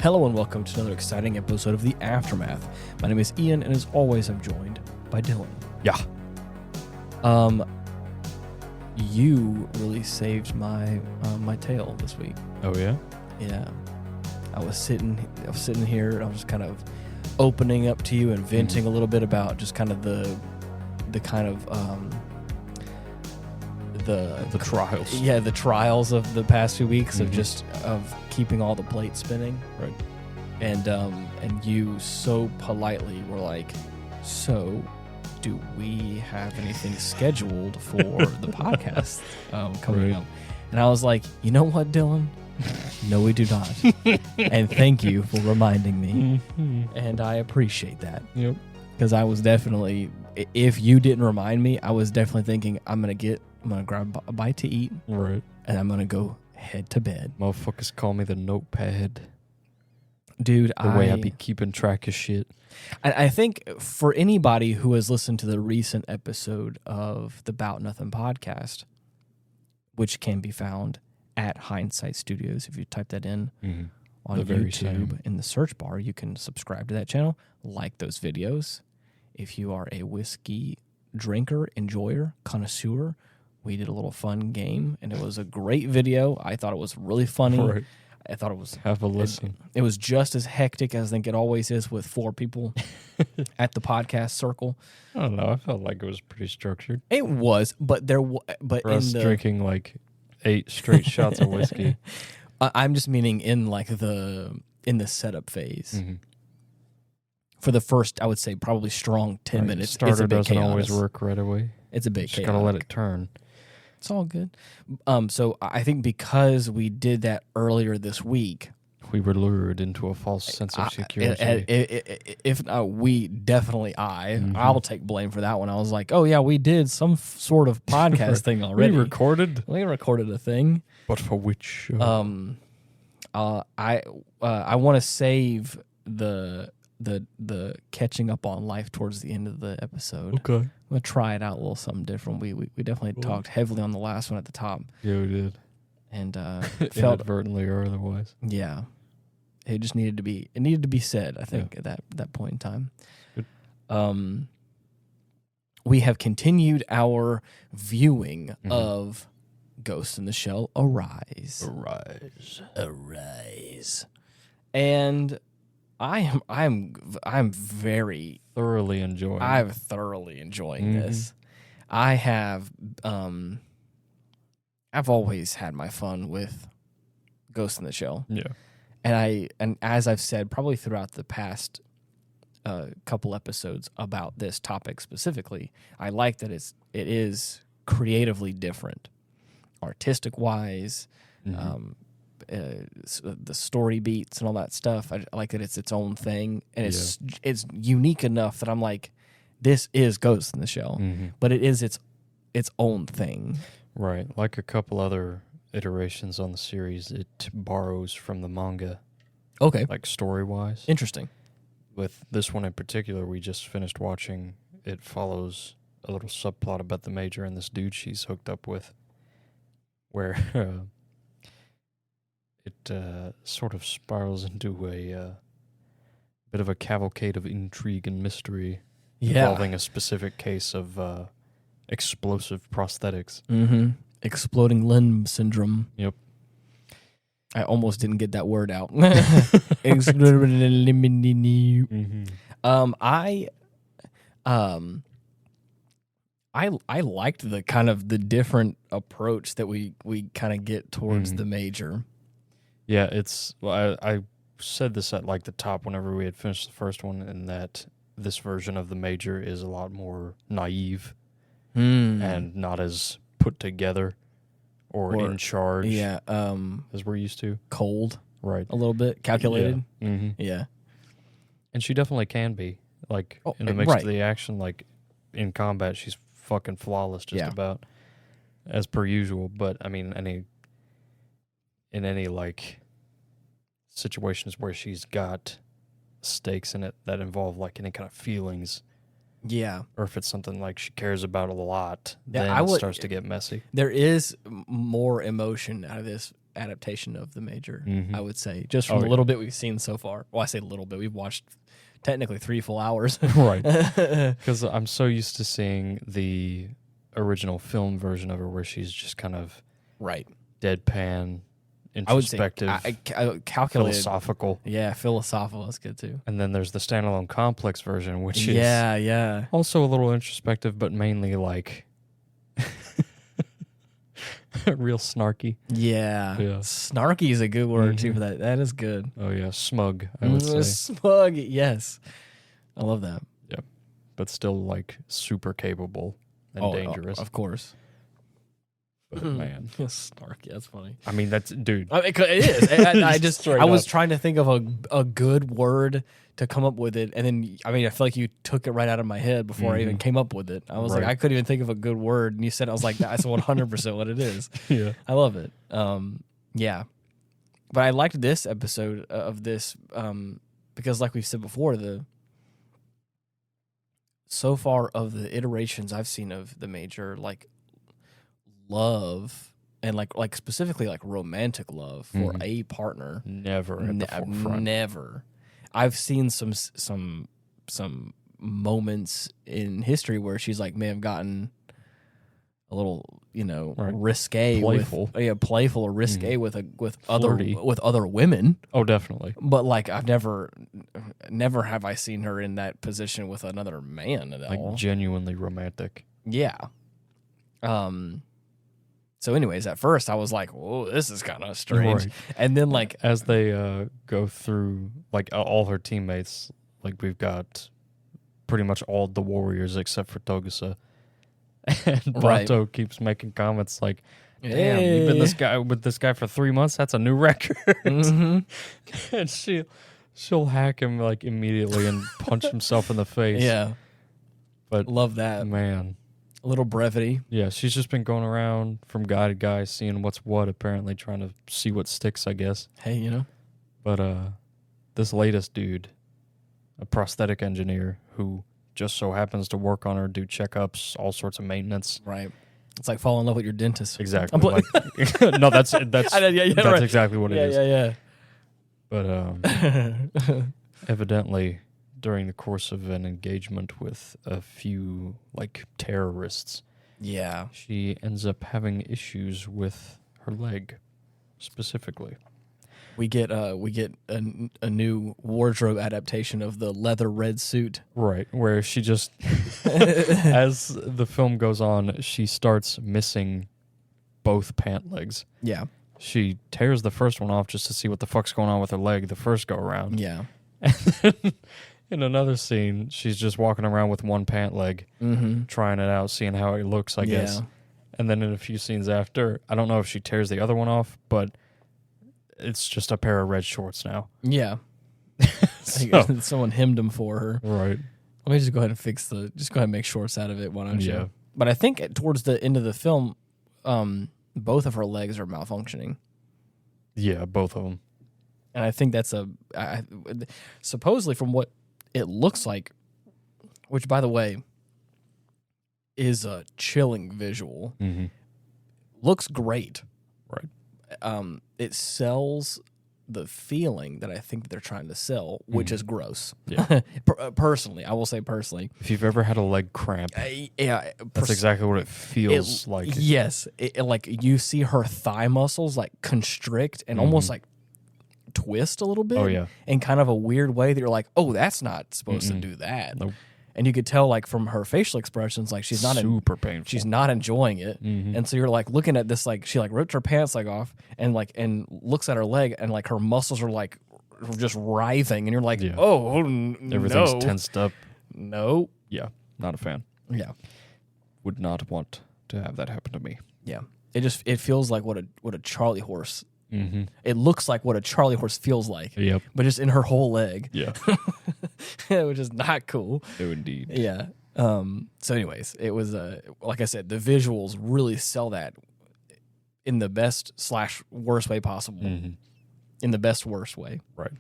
Hello and welcome to another exciting episode of The Aftermath. My name is Ian, and as always, I'm joined by Dylan. Yeah. You really saved my my tail this week. Oh yeah. Yeah. I was sitting here, and I was kind of opening up to you and venting a little bit about just kind of the trials. Yeah, the trials of the past few weeks of keeping all the plates spinning. Right. And you so politely were like, so do we have anything scheduled for the podcast coming up? And I was like, you know what, Dylan? No, we do not. And thank you for reminding me. And I appreciate that. Yep. Because I was definitely, if you didn't remind me, I was definitely thinking, I'm going to grab a bite to eat. Right. And I'm going to go head to bed. Motherfuckers call me the notepad. Dude, the way I be keeping track of shit. I think for anybody who has listened to the recent episode of the Bout Nothing podcast, which can be found at Hindsight Studios, if you type that in on YouTube in the search bar, you can subscribe to that channel, like those videos. If you are a whiskey drinker, enjoyer, connoisseur, we did a little fun game, and it was a great video. I thought it was really funny. Right. I thought it was... Have a listen. It was just as hectic as I think it always is with 4 people at the podcast circle. I don't know. I felt like it was pretty structured. It was, but For us drinking like 8 straight shots of whiskey. I'm just meaning in the setup phase. For the first, I would say probably strong 10 minutes. Starter it's a bit doesn't chaos. always work right away. It's a bit Just chaotic. gotta let it turn. It's all good. So I think because we did that earlier this week, we were lured into a false sense of security. If not we, definitely I'll take blame for that one. I was like, oh yeah, we did some sort of podcast thing already. We recorded a thing. But for which show? I want to save the catching up on life towards the end of the episode. Okay. I'm going to try it out a little something different. We definitely talked heavily on the last one at the top. Yeah, we did. And felt inadvertently or otherwise. Yeah. It just needed to be said, I think, at that point in time. Good. We have continued our viewing of Ghost in the Shell Arise. And I'm very thoroughly enjoying. I'm thoroughly enjoying this. I have I've always had my fun with Ghost in the Shell. Yeah. And as I've said probably throughout the past couple episodes about this topic specifically, I like that it is creatively different, artistic wise. The story beats and all that stuff. I like that it's its own thing, and it's unique enough that I'm like, this is Ghost in the Shell, but it is its own thing. Right, like a couple other iterations on the series, it borrows from the manga. Okay, like story wise. Interesting. With this one in particular, we just finished watching. It follows a little subplot about the Major and this dude she's hooked up with, where it sort of spirals into a bit of a cavalcade of intrigue and mystery involving a specific case of explosive prosthetics. Exploding limb syndrome. Yep. I almost didn't get that word out. I liked the kind of the different approach that we kind of get towards the Major. Yeah, I said this at like the top whenever we had finished the first one, and that this version of the Major is a lot more naive and not as put together or in charge as we're used to. Cold. Right. A little bit. Calculated. Yeah. Yeah. And she definitely can be. Like, in the mix of the action, like, in combat, she's fucking flawless just about, as per usual. But, I mean, in any, like, situations where she's got stakes in it that involve, like, any kind of feelings. Yeah. Or if it's something, like, she cares about a lot, then it starts to get messy. There is more emotion out of this adaptation of The Major, Mm-hmm. I would say, just from the little bit we've seen so far. Well, I say little bit. We've watched technically 3 full hours. Right. Because I'm so used to seeing the original film version of her where she's just kind of deadpan, introspective, I would say calculated. Philosophical. Yeah, philosophical is good too. And then there's the standalone complex version, which is yeah, also a little introspective, but mainly like real snarky. Yeah. Snarky is a good word too for that. That is good. Oh yeah, smug, I would say. Smug, yes. I love that. Yep. But still like super capable and dangerous. Of course. But man. Snarky, that's funny. I mean, that's, dude. It is. I was trying to think of a good word to come up with it, and then I feel like you took it right out of my head before I even came up with it. I was like, I couldn't even think of a good word, and you said, I was like, that's 100% what it is. Yeah, I love it. Yeah, but I liked this episode of this because, like we've said before, so far of the iterations I've seen of The Major, like love and like specifically like romantic love for a partner, never at the forefront. Never. I've seen some moments in history where she's like may have gotten a little, risque, playful, playful or risque with other women. Oh, definitely. But like I've never have I seen her in that position with another man at all. Like genuinely romantic. Yeah. So anyways, at first I was like, whoa, this is kind of strange. Right. And then like as they go through like all her teammates, like we've got pretty much all the warriors except for Togusa. And Bout keeps making comments like, damn, you've been with this guy for 3 months? That's a new record. Mm-hmm. And she'll hack him like immediately and punch himself in the face. Yeah. But love that. Man. A little brevity. Yeah, she's just been going around from guy to guy, seeing what's what, apparently trying to see what sticks, I guess. Hey, But this latest dude, a prosthetic engineer who just so happens to work on her, do checkups, all sorts of maintenance. Right. It's like fall in love with your dentist. Exactly. No, that's exactly what it is. Yeah. But evidently, during the course of an engagement with a few like terrorists, she ends up having issues with her leg, specifically. We get a new wardrobe adaptation of the leather red suit. Right, where she just, as the film goes on, she starts missing both pant legs. Yeah. She tears the first one off just to see what the fuck's going on with her leg the first go around. Yeah. And then in another scene, she's just walking around with one pant leg, trying it out, seeing how it looks, I guess. And then in a few scenes after, I don't know if she tears the other one off, but it's just a pair of red shorts now. Yeah. Someone hemmed them for her. Right. Let me just go ahead and just go ahead and make shorts out of it, why don't you? But I think towards the end of the film, both of her legs are malfunctioning. Yeah, both of them. And I think that's supposedly from what it looks like, which by the way is a chilling visual. Mm-hmm. Looks great. Right. It sells the feeling that I think that they're trying to sell, which is gross. Yeah. Personally, I will say personally. If you've ever had a leg cramp, that's exactly what it feels like. Yes. Like you see her thigh muscles like constrict and almost like twist a little bit. Oh, yeah. In kind of a weird way that you're like, oh, that's not supposed to do that. Nope. And you could tell like from her facial expressions, like she's not super painful. She's not enjoying it. And so you're like looking at this, like she like ripped her pants leg off and looks at her leg and like her muscles are like just writhing and you're like, everything's tensed up. No. Yeah. Not a fan. Yeah. Would not want to have that happen to me. Yeah. It feels like what a Charlie horse. It looks like what a Charlie horse feels like. Yep. But just in her whole leg. Yeah. Which is not cool. No, indeed. Yeah. So anyways, it was like I said, the visuals really sell that in the best / worst way possible. In the best worst way. Right.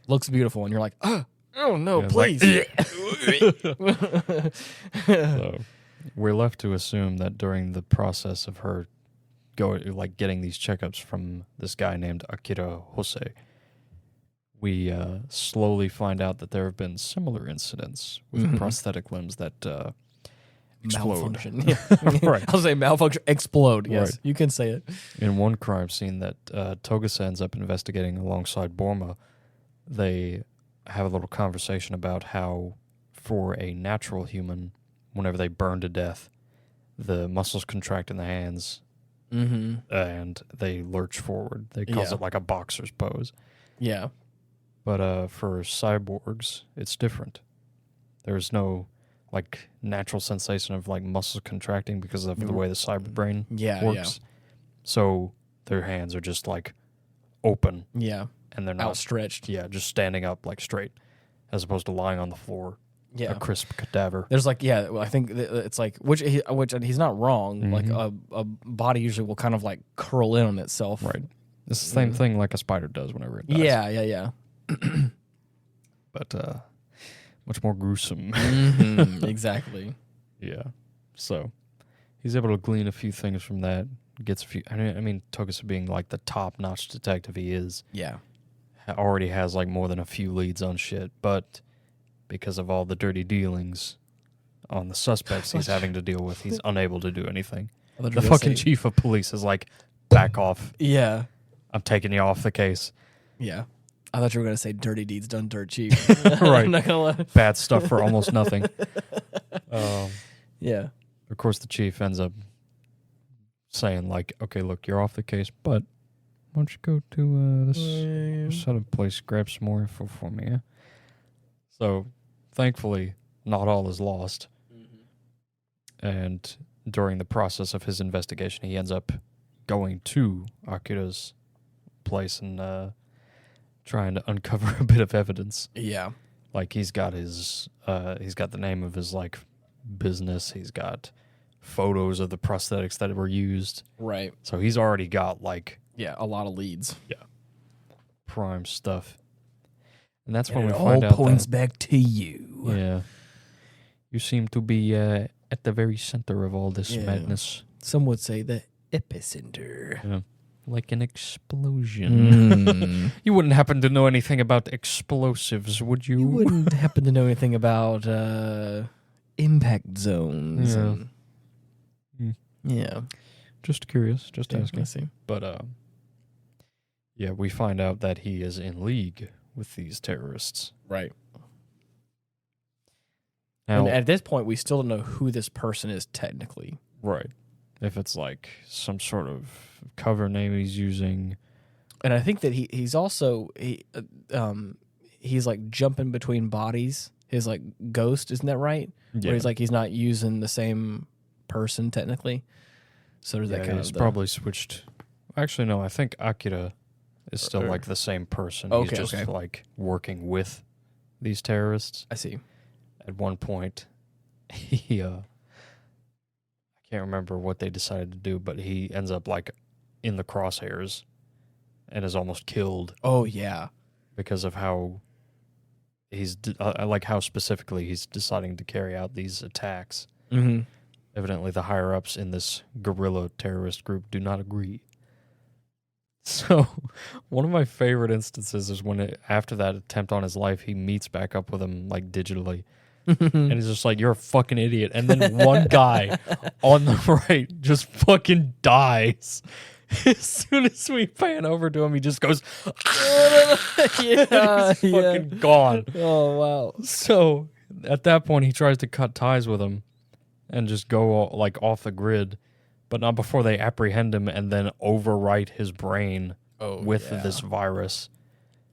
Looks beautiful and you're like, oh no, please. So we're left to assume that during the process of her getting these checkups from this guy named Akira Hosei, we slowly find out that there have been similar incidents with prosthetic limbs that explode. Malfunction. Yeah. Right. I'll say malfunction, explode. Yes, right. You can say it. In one crime scene that Togasa ends up investigating alongside Borma, they have a little conversation about how for a natural human, whenever they burn to death, the muscles contract in the hands and they lurch forward. They cause it like a boxer's pose. Yeah. But for cyborgs, it's different. There's no like natural sensation of like muscles contracting because of the way the cyber brain works. Yeah. So their hands are just like open. Yeah. And they're not outstretched. Yeah, just standing up like straight, as opposed to lying on the floor. Yeah, a crisp cadaver. There's like I think it's like which he's not wrong. Like a body usually will kind of like curl in on itself. Right. It's the same thing like a spider does whenever it dies. Yeah. But much more gruesome. Exactly. Yeah. So he's able to glean a few things from that. Gets a few. I mean, Togasa being like the top-notch detective he is. Yeah. Already has like more than a few leads on shit, but because of all the dirty dealings on the suspects he's having to deal with, he's unable to do anything. The fucking chief of police is like, back off. Yeah. I'm taking you off the case. Yeah. I thought you were going to say dirty deeds done dirt cheap. Right. I'm not going to lie. Bad stuff for almost nothing. Yeah. Of course, the chief ends up saying like, okay, look, you're off the case, but why don't you go to this other place, grab some more info for me, yeah? So, thankfully, not all is lost. And during the process of his investigation, he ends up going to Akira's place and trying to uncover a bit of evidence. Yeah. Like, he's got the name of his, like, business. He's got photos of the prosthetics that were used. Right. So he's already got, like... Yeah, a lot of leads. Yeah. Prime stuff. And that's when we find out all points back to you. Yeah. You seem to be at the very center of all this madness. Some would say the epicenter. Yeah. Like an explosion. You wouldn't happen to know anything about explosives, would you? You wouldn't happen to know anything about impact zones. Yeah. Just curious. Just asking. I see. But, yeah, we find out that he is in league with these terrorists. Right. Now, and at this point, we still don't know who this person is technically. Right. If it's like some sort of cover name he's using. And I think that he's also, he's like jumping between bodies. His like ghost, isn't that right? Yeah. Where he's like, he's not using the same person technically. So there's that kind of... He's probably switched. Actually, no, I think Akira is still like the same person. Okay, he's just like working with these terrorists. I see. At one point, he I can't remember what they decided to do, but he ends up like in the crosshairs and is almost killed. Oh yeah, because of how he's like how specifically he's deciding to carry out these attacks. Mm-hmm. Evidently, the higher ups in this guerrilla terrorist group do not agree. So, one of my favorite instances is when after that attempt on his life, he meets back up with him like digitally. And he's just like, you're a fucking idiot. And then one guy on the right just fucking dies. As soon as we pan over to him, he just goes, he's fucking gone. Oh, wow. So at that point, he tries to cut ties with him and just go like off the grid, but not before they apprehend him and then overwrite his brain with this virus.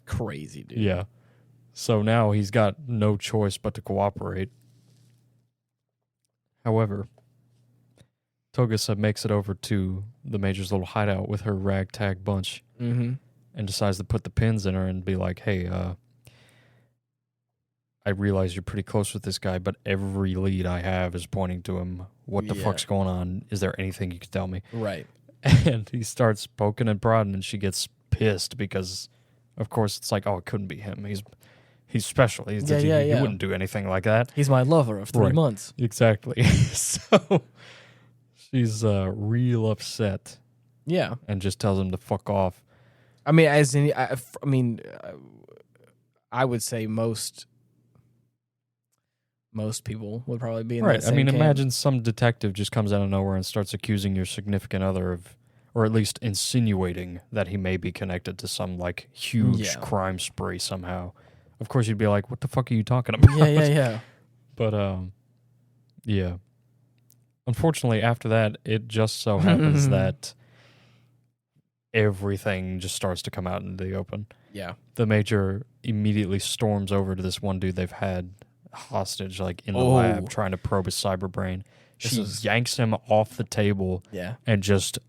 Crazy, dude. Yeah. So now he's got no choice but to cooperate. However, Togasa makes it over to the Major's little hideout with her ragtag bunch and decides to put the pins in her and be like, hey, I realize you're pretty close with this guy, but every lead I have is pointing to him. What the fuck's going on? Is there anything you can tell me? Right. And he starts poking and prodding, and she gets pissed because, of course, it's like, oh, it couldn't be him. He's special. He wouldn't do anything like that. He's my lover of 3 months. Exactly. So she's real upset Yeah. And just tells him to fuck off. I mean, I would say most people would probably be in that same camp. Imagine some detective just comes out of nowhere and starts accusing your significant other of, or at least insinuating that he may be connected to some, like, huge crime spree somehow. Of course, you'd be like, what the fuck are you talking about? Yeah. But, yeah. Unfortunately, after that, it just so happens that everything just starts to come out into the open. Yeah. The Major immediately storms over to this one dude they've had hostage, like, in the lab, trying to probe his cyber brain. She yanks him off the table and just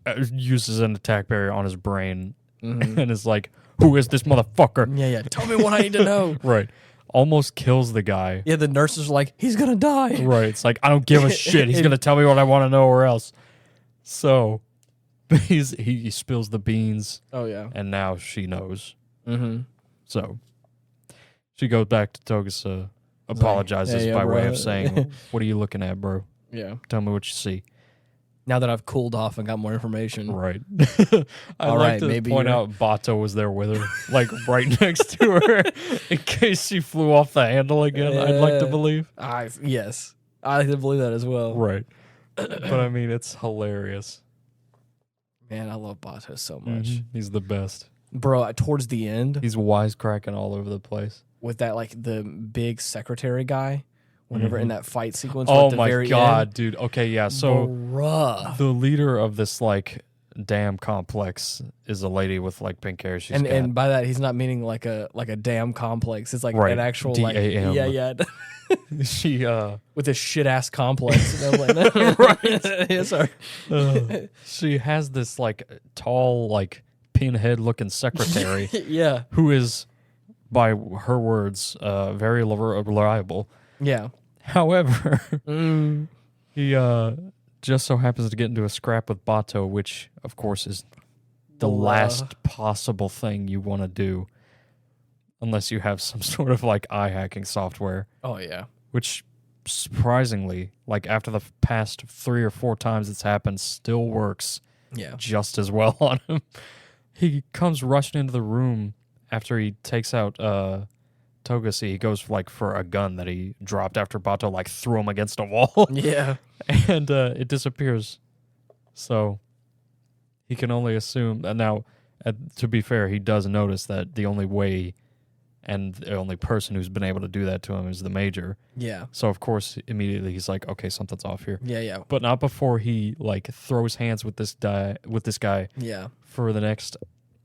uses an attack barrier on his brain and is like, who is this motherfucker? Yeah. Tell me what I need to know. Right. Almost kills the guy. Yeah, the nurses are like, he's going to die. Right. It's like, I don't give a shit. He's going to tell me what I want to know or else. So he spills the beans. Oh, yeah. And now she knows. Mm-hmm. So she goes back to Togusa, apologizes by way of saying, what are you looking at, bro? Yeah. Tell me what you see. Now that I've cooled off and got more information. Right. I'd like to point out Bato was there with her, like right next to her, in case she flew off the handle again, I'd like to believe. Yes. I like to believe that as well. Right. But I mean, it's hilarious. Man, I love Bato so much. Mm-hmm. He's the best. Bro, towards the end. He's wisecracking all over the place. With that, like, the big secretary guy. Whenever in that fight sequence. Oh at the my very god, end. dude. Okay, yeah. So the leader of this like dam complex is a lady with like pink hair. She's and by that he's not meaning like a dam complex. It's like an actual D-A-M. like yeah. She with this shit ass complex. And I'm like, right. Yeah, sorry. She has this like tall like pinhead looking secretary. Yeah. Who is, by her words, very reliable. Yeah. However, he just so happens to get into a scrap with Bato, which, of course, is the last possible thing you want to do unless you have some sort of, like, eye-hacking software. Oh, yeah. Which, surprisingly, like, after the past 3 or 4 times it's happened, still works just as well on him. He comes rushing into the room after he takes out Togusa. He goes for a gun that he dropped after Bato threw him against a wall. Yeah. And it disappears. So he can only assume. Now, to be fair, he does notice that the only way and the only person who's been able to do that to him is the Major. Yeah. So, of course, immediately he's like, okay, something's off here. Yeah. But not before he throws hands with this guy. Yeah. For the next...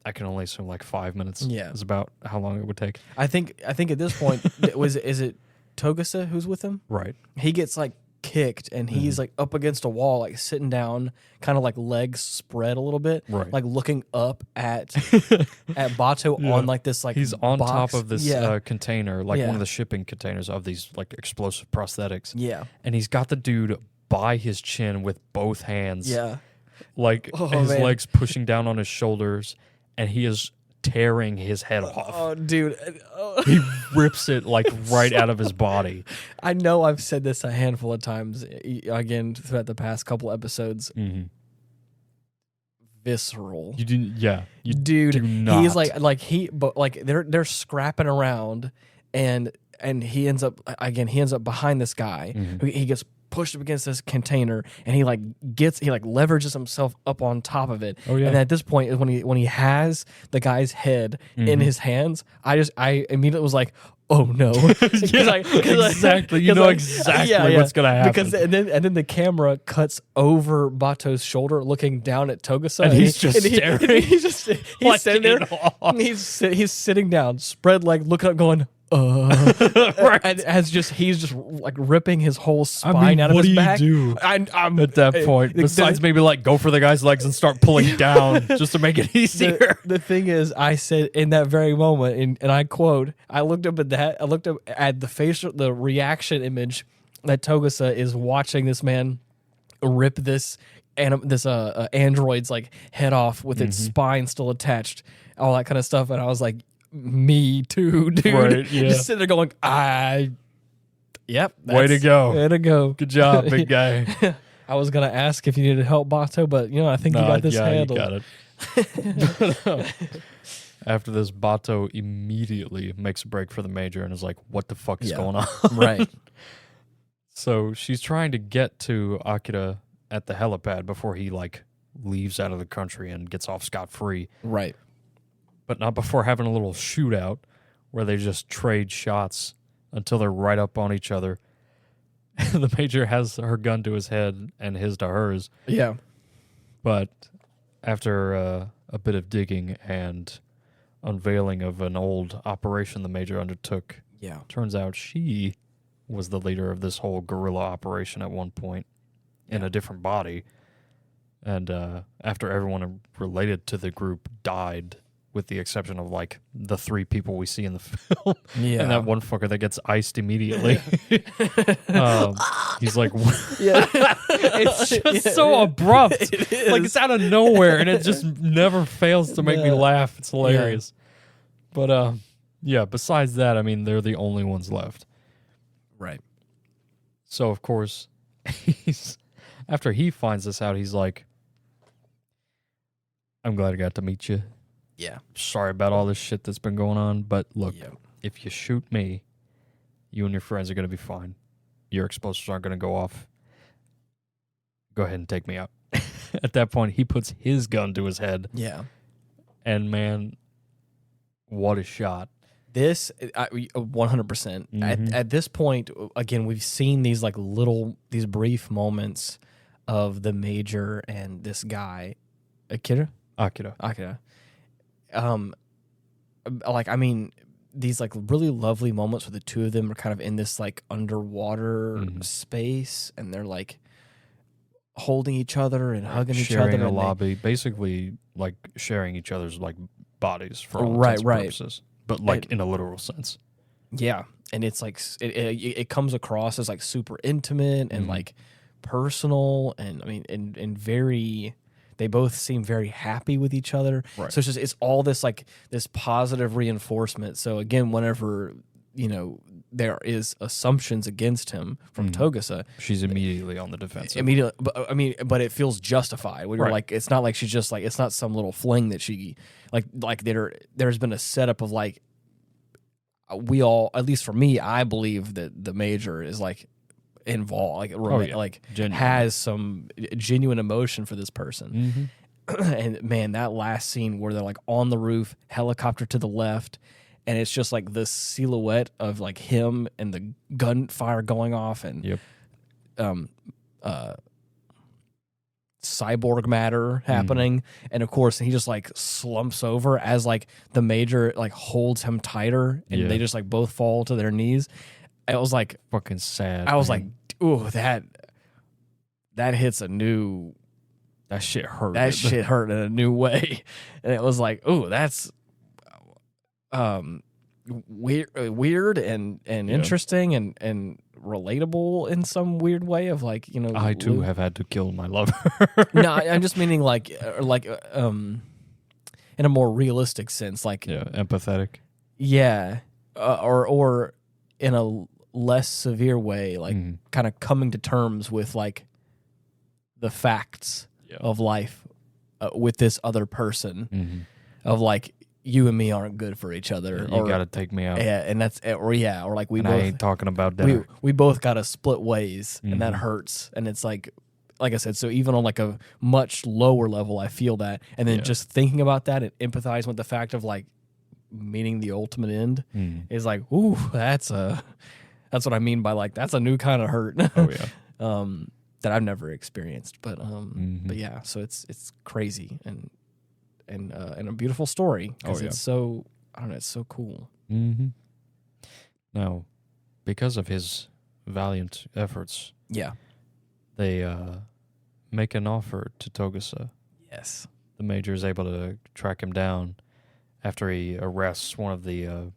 I can only assume 5 minutes. Yeah, is about how long it would take. I think at this point is it Togusa who's with him? Right. He gets kicked and he's up against a wall, sitting down, kind of legs spread a little bit, right? Looking up at Bato on this he's on box. top of this container, one of the shipping containers of these explosive prosthetics. Yeah, and he's got the dude by his chin with both hands. Yeah, his legs pushing down on his shoulders. And he is tearing his head off. Oh, dude. He rips it right out of his body. I know I've said this a handful of times, again, throughout the past couple episodes. Mm-hmm. Visceral. You didn't, yeah. You dude, do not. He's they're scrapping around and he ends up behind this guy. Mm-hmm. He gets pushed up against this container and he leverages himself up on top of it. Oh, yeah. And at this point is when he has the guy's head in his hands, I immediately was like, oh no. Exactly. You know exactly what's gonna happen. Because and then the camera cuts over Bato's shoulder looking down at Togusa. And he's just staring. He's sitting there. He's sitting down, spread looking up, going, right. And he's just ripping his whole spine out of his back. What do you do I'm at that point? Besides maybe go for the guy's legs and start pulling down just to make it easier. The thing is, I said in that very moment, and I quote, I looked up at the reaction image that Togusa is watching this man rip this android's head off with its spine still attached, all that kind of stuff, and I was like, me too, dude. Right, yeah. Just sitting there going, yep. Way to go. Way to go. Good job, big guy. I was gonna ask if you needed help, Bato, but I think you got this handled. You got it. After this, Bato immediately makes a break for the Major and is like, "What the fuck is going on?" Right. So she's trying to get to Akira at the helipad before he leaves out of the country and gets off scot-free. Right. But not before having a little shootout where they just trade shots until they're right up on each other. The Major has her gun to his head and his to hers. Yeah. But after a bit of digging and unveiling of an old operation the Major undertook, turns out she was the leader of this whole guerrilla operation at one point in a different body. And after everyone related to the group died, with the exception of the 3 people we see in the film, and that one fucker that gets iced immediately. He's like, it's just so abrupt. It is. It's out of nowhere, and it just never fails to make me laugh. It's hilarious. But besides that, I mean, they're the only ones left. Right. So of course, after he finds this out, he's like, "I'm glad I got to meet you. Yeah. Sorry about all this shit that's been going on, but look, if you shoot me, you and your friends are going to be fine. Your explosives aren't going to go off. Go ahead and take me out." At that point, he puts his gun to his head. Yeah. And man, what a shot. This 100%. At this point, again, we've seen these these brief moments of the Major and this guy, Akira. I mean, these really lovely moments where the two of them are kind of in this underwater space, and they're holding each other and hugging each other. Sharing a lobby, basically sharing each other's bodies for all intents and purposes. But in a literal sense. Yeah. And it's it comes across as super intimate and personal, and I mean and very, they both seem very happy with each other. Right. So it's all this this positive reinforcement. So again, whenever there is assumptions against him from Togusa, she's immediately on the defensive. Immediately, but it feels justified. Where you're it's not she's just it's not some little fling that she there's been a setup of we all, at least for me, I believe that the Major is involved, has some genuine emotion for this person. And man, that last scene where they're on the roof, helicopter to the left, and it's just the silhouette of him and the gunfire going off, and cyborg matter happening, and of course he just slumps over as the Major holds him tighter, and they just both fall to their knees. It was fucking sad. I was ooh, that hits a new. That shit hurt. That shit hurt in a new way, and it was ooh, that's weird and interesting and relatable in some weird way of I too have had to kill my lover. No, I'm just meaning in a more realistic sense, empathetic. Yeah, or in a less severe way, kind of coming to terms with the facts of life with this other person, of you and me aren't good for each other. You got to take me out. Yeah, and that's we and both. I ain't talking about dinner. We both got to split ways, and that hurts. And it's like I said, so even on a much lower level, I feel that, and then just thinking about that and empathizing with the fact of meeting the ultimate end is ooh, that's what I mean by that's a new kind of hurt. Oh yeah. That I've never experienced, but yeah, so it's crazy and a beautiful story because it's so, I don't know, it's so cool. Now, because of his valiant efforts, they make an offer to Togusa. Yes, the Major is able to track him down after he arrests one of the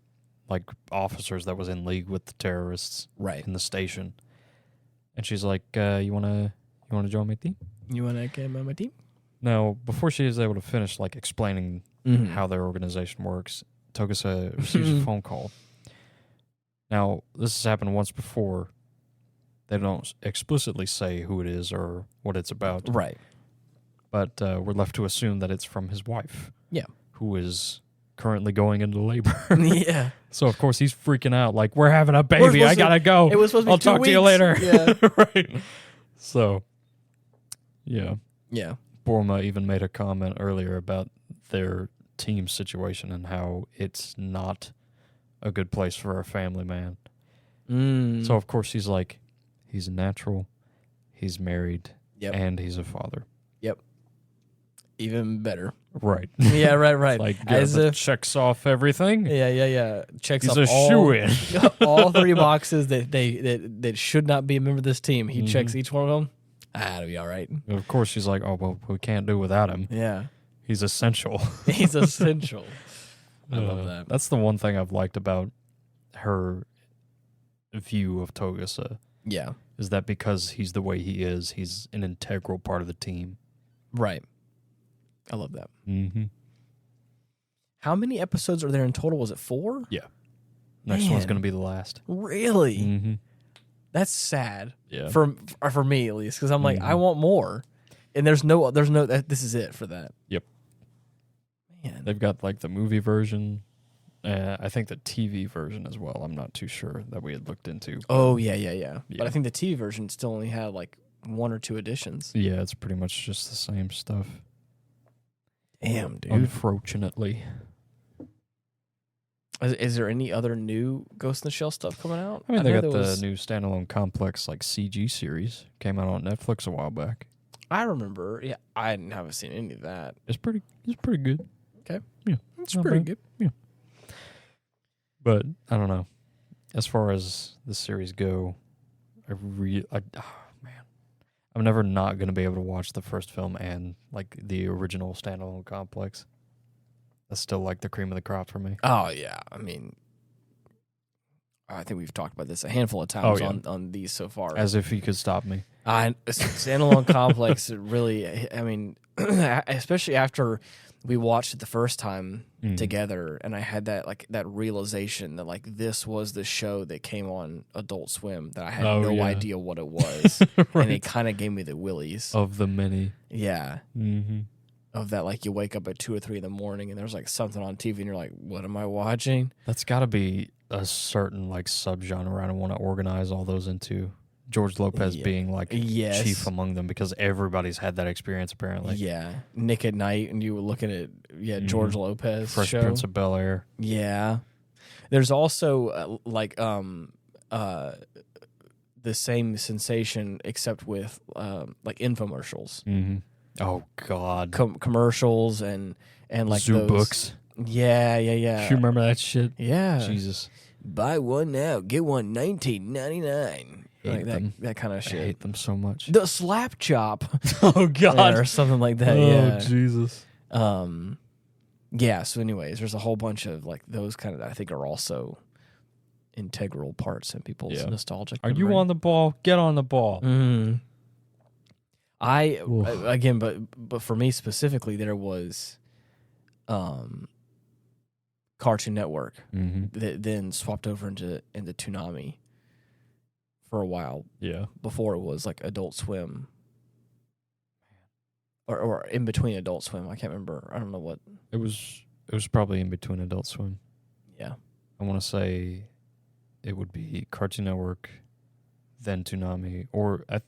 officers that was in league with the terrorists in the station. And she's like, you wanna join my team? You wanna come on my team? Now, before she is able to finish explaining how their organization works, Togusa receives a phone call. Now, this has happened once before. They don't explicitly say who it is or what it's about. Right. But we're left to assume that it's from his wife. Yeah. Who is currently going into labor. Yeah. So, of course, he's freaking out. Like, we're having a baby. I got to go. It was supposed to be I'll 2 talk weeks. to you later. Yeah. Right. So, yeah. Yeah. Borma even made a comment earlier about their team situation and how it's not a good place for a family man. So, of course, he's like, he's natural, he's married, and he's a father. Yep. Even better. Right. Yeah, right. Like, as if checks off everything. Yeah. Checks he's off a shoo-in. all 3 boxes that should not be a member of this team. He checks each one of them. It'll be all right. Of course, she's like, oh, well, we can't do without him. Yeah. He's essential. He's essential. I love that. That's the one thing I've liked about her view of Togusa. Yeah. Is that because he's the way he is, he's an integral part of the team. Right. I love that. Mm-hmm. How many episodes are there in total? Was it 4? Yeah. Next one's going to be the last. Really? Mm-hmm. That's sad. Yeah. For me at least, because I'm like, I want more, and there's no. This is it for that. Yep. Man, they've got like the movie version. I think the TV version as well. I'm not too sure that we had looked into. Oh yeah. But I think the TV version still only had like 1 or 2 editions. Yeah, it's pretty much just the same stuff. Damn, dude. Unfortunately. Is there any other new Ghost in the Shell stuff coming out? I mean, they got the new standalone complex like CG series. Came out on Netflix a while back. I remember. Yeah, I haven't seen any of that. It's pretty good. Okay. Yeah. It's pretty good. Yeah. But I don't know. As far as the series go, I'm never not going to be able to watch the first film and like the original standalone complex. That's still like the cream of the crop for me. Oh yeah, I mean, I think we've talked about this a handful of times on these so far. As if you could stop me. Standalone complex, really. I mean, especially after we watched it the first time together, and I had that realization that like this was the show that came on Adult Swim that I had no idea what it was, right. And it kind of gave me the willies of the many. Yeah. Mm-hmm. Of that, like you wake up at 2 or 3 in the morning and there's like something on TV and you're like, what am I watching? That's got to be a certain like subgenre I don't want to organize all those into. George Lopez being like chief among them because everybody's had that experience apparently. Yeah. Nick at Night and you were looking at George Lopez Fresh show. Prince of Bel-Air. Yeah. There's also the same sensation except with like infomercials. Mm-hmm. Oh God! Commercials and like Zoo those books. Yeah. You remember that shit? Yeah. Jesus. Buy one now, get one $19.99. Like that kind of shit. I hate them so much. The slap chop. Oh God, or something like that. Oh Jesus. Yeah. So, anyways, there's a whole bunch of like those kind of I think are also integral parts in people's nostalgic. Are you on the ball? Get on the ball. Mm. Again, but for me specifically, there was Cartoon Network that then swapped over into Toonami for a while. Yeah. Before it was like Adult Swim. Or in between Adult Swim. I can't remember. I don't know what. It was probably in between Adult Swim. Yeah. I want to say it would be Cartoon Network, then Toonami, or it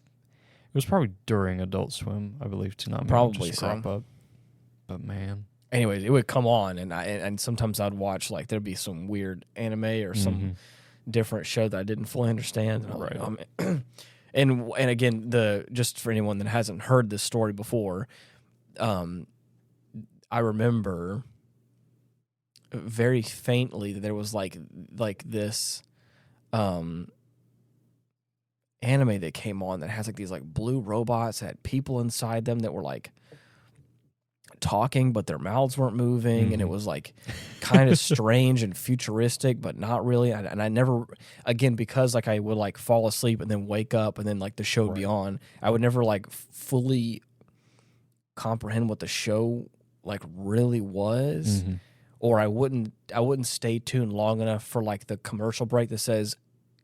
was probably during Adult Swim, I believe. Toonami probably just crop up. But man, anyways, it would come on, and sometimes I'd watch like there'd be some weird anime or some different show that I didn't fully understand. Right. And again, just for anyone that hasn't heard this story before, I remember very faintly that there was like this anime that came on that has like these like blue robots that had people inside them that were like talking but their mouths weren't moving, and it was like kind of strange and futuristic but not really, and I never, again, because like I would like fall asleep and then wake up and then like the show would be on, I would never like fully comprehend what the show like really was, or I wouldn't stay tuned long enough for like the commercial break that says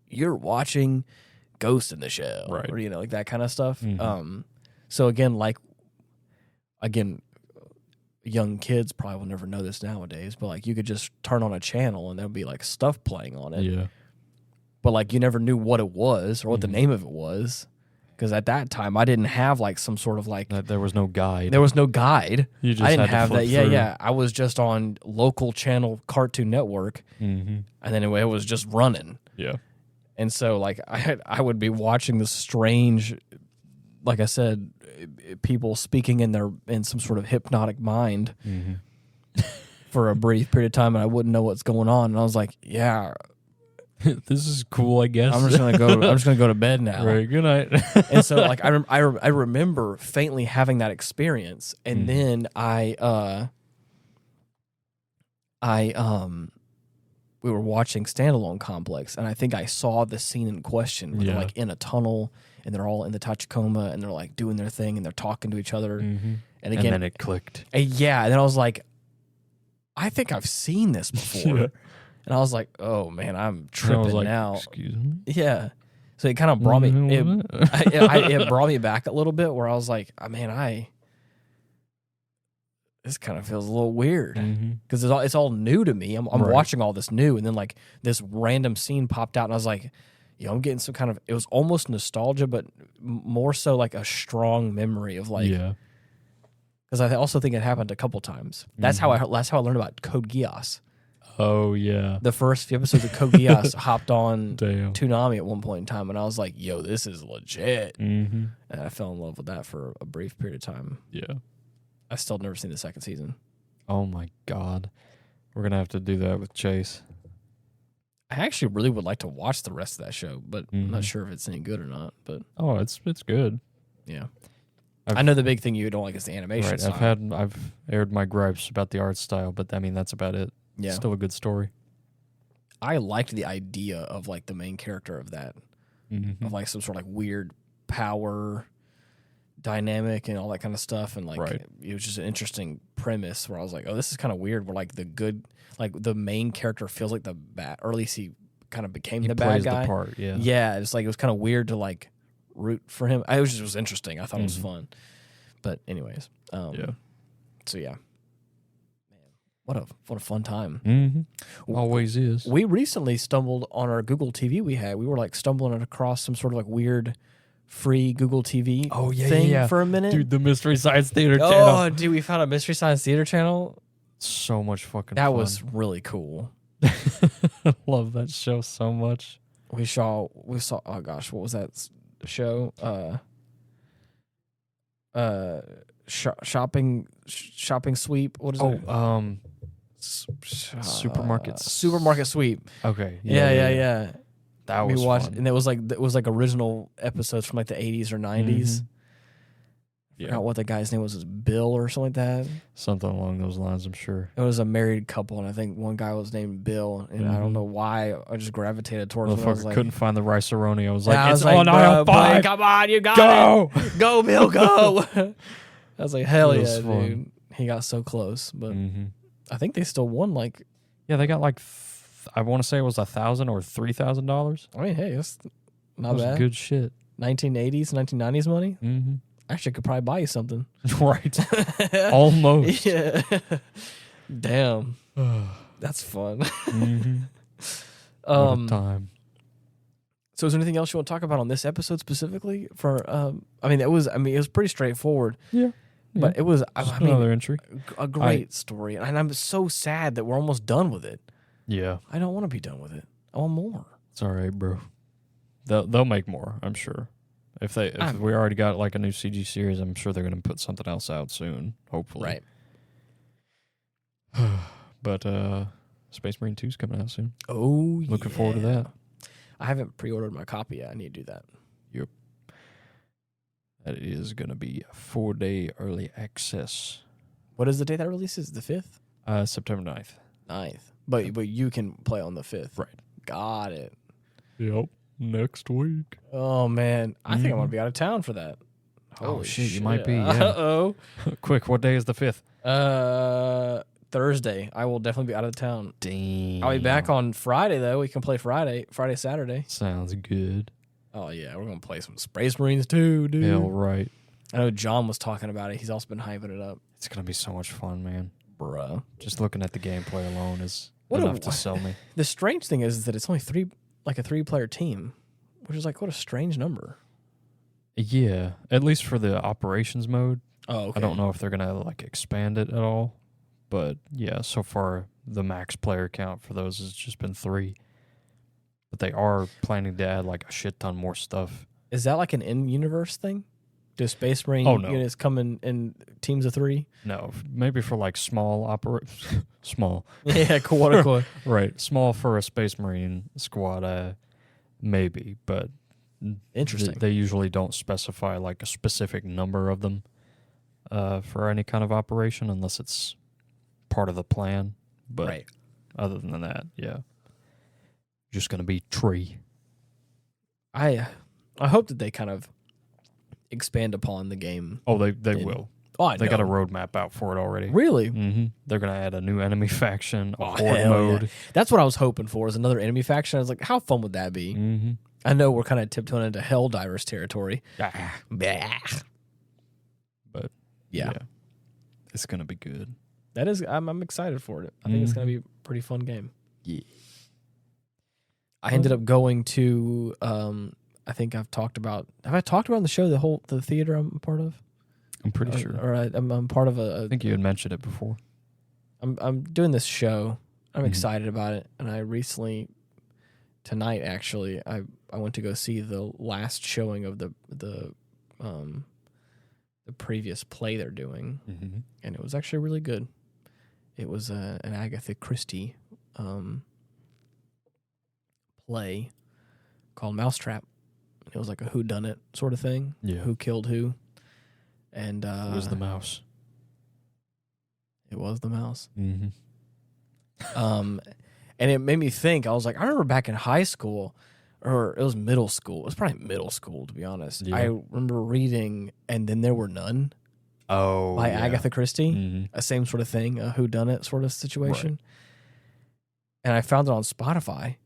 you're watching ghost in the shell, right? Or like that kind of stuff. Mm-hmm. So again, young kids probably will never know this nowadays, but like you could just turn on a channel and there'll be like stuff playing on it. Yeah. But like you never knew what it was or what the name of it was. Because at that time, I didn't have like some sort of like... There was no guide. There was no guide. You just I didn't had to have flip that. Yeah, through. yeah. I was just on local channel Cartoon Network. Mm-hmm. And then it was just running. Yeah. And so like I would be watching this strange, like I said, people speaking in some sort of hypnotic mind for a brief period of time, and I wouldn't know what's going on. And I was like, yeah... This is cool, I guess. I'm just gonna go to bed now. Right, good night. And so, like, I remember faintly having that experience, and then we were watching Standalone Complex, and I think I saw the scene in question where they're like in a tunnel, and they're all in the Tachikoma, and they're like doing their thing, and they're talking to each other, and again, and then it clicked. Yeah, and then I was like, I think I've seen this before. And I was like, "Oh man, I'm tripping now." Excuse me. Yeah, so it kind of brought me. It brought me back a little bit, where I was like, "Oh, man, this kind of feels a little weird because it's all new to me. I'm watching all this new, and then like this random scene popped out, and I was like, I'm getting some kind of. It was almost nostalgia, but more so like a strong memory of like, because I also think it happened a couple times. That's how I learned about Code Geass. Oh, yeah. The first few episodes of Code Geass hopped on Toonami at one point in time, and I was like, yo, this is legit. And I fell in love with that for a brief period of time. Yeah. I still never seen the second season. Oh, my God. We're going to have to do that with Chase. I actually really would like to watch the rest of that show, but I'm not sure if it's any good or not. But it's good. Yeah. I know the big thing you don't like is the animation style. I've aired my gripes about the art style, but I mean, that's about it. Yeah. Still a good story. I liked the idea of like the main character of that, of like some sort of like weird power dynamic and all that kind of stuff, and like it was just an interesting premise where I was like, oh, this is kind of weird. Where like the main character feels like the bad, or at least he kind of became the bad guy. The part, yeah. Yeah, it's like it was kind of weird to like root for him. It was interesting. I thought it was fun, but anyways, So yeah. What a fun time. Always is. We recently stumbled on our Google TV we had. We were like stumbling across some sort of like weird free Google TV thing for a minute. Dude, the Mystery Science Theater channel. Oh, dude, we found a Mystery Science Theater channel. So much fucking That fun. was really cool. I love that show so much. We saw, oh gosh, what was that show? Shopping sweep. What is it? Supermarket sweep. Okay. Yeah. That was fun. And it was like original episodes from like the 80s or 90s. I forgot what the guy's name was. It was Bill or something like that. Something along those lines, I'm sure. It was a married couple, and I think one guy was named Bill, and I don't know why I just gravitated towards him. I was like, couldn't find the rice-a-roni. I was yeah, like, it's on aisle 5. Come on, you got it. Go, Bill, go. I was like, hell yeah, dude. He got so close, but I think they still won like... Yeah, they got like, I want to say it was $1,000 or $3,000. I mean, hey, that's not bad. Good shit. 1980s, 1990s money? Actually, could probably buy you something. Right. Almost. Yeah. Damn. That's fun. What a time. So is there anything else you want to talk about on this episode specifically? It was pretty straightforward. Yeah. But it was another entry. A great story. And I'm so sad that we're almost done with it. Yeah. I don't want to be done with it. I want more. It's all right, bro. They'll make more, I'm sure. If we already got like a new CG series, I'm sure they're going to put something else out soon, hopefully. Right. But Space Marine 2 is coming out soon. Oh, Looking forward to that. I haven't pre-ordered my copy yet. I need to do that. Yep. That is going to be a 4-day early access. What is the date that releases? The 5th? September 9th. 9th. But you can play on the 5th. Right. Got it. Yep. Next week. Oh, man. I think I'm going to be out of town for that. Holy shit, you might be. Yeah. Uh-oh. Quick, what day is the 5th? Thursday. I will definitely be out of town. Damn. I'll be back on Friday, though. We can play Friday, Saturday. Sounds good. Oh, yeah. We're going to play some Space Marines too, dude. Yeah, right. I know John was talking about it. He's also been hyping it up. It's going to be so much fun, man. Bruh. Just looking at the gameplay alone is enough to sell me. The strange thing is that it's only a 3-player team, which is like, what a strange number. Yeah, at least for the operations mode. Oh, okay. I don't know if they're going to like expand it at all. But yeah, so far the max player count for those has just been 3. But they are planning to add like a shit ton more stuff. Is that like an in-universe thing? Do Space Marine units come in teams of 3? No, maybe for like small small. Yeah, quote. Right, small for a Space Marine squad, maybe, but interesting. They usually don't specify like a specific number of them for any kind of operation unless it's part of the plan. But other than that, yeah, just gonna be tree. I hope that they kind of expand upon the game. Oh, they will. Oh, I know. They got a roadmap out for it already. Really? Mm-hmm. They're gonna add a new enemy faction, a horde mode. Yeah. That's what I was hoping for, is another enemy faction. I was like, how fun would that be? Mm-hmm. I know we're kind of tiptoeing into Helldivers territory. But yeah, it's gonna be good. That is, I'm excited for it. I think it's gonna be a pretty fun game. Yeah. I ended up going to. I think I've talked about. Have I talked about on the show the theater I'm a part of? I'm pretty sure. Or I'm part of a. I think you had mentioned it before. I'm doing this show. I'm excited about it, and I recently, tonight actually, I went to go see the last showing of the previous play they're doing, and it was actually really good. It was an Agatha Christie play called Mousetrap. It was like a whodunit sort of thing. Yeah. Who killed who? And it was the mouse. It was the mouse. Mm-hmm. And it made me think. I was like, I remember back in high school, or it was middle school. It was probably middle school, to be honest. Yeah. I remember reading "And Then There Were None." Oh, by Agatha Christie. A same sort of thing, a whodunit sort of situation. Right. And I found it on Spotify.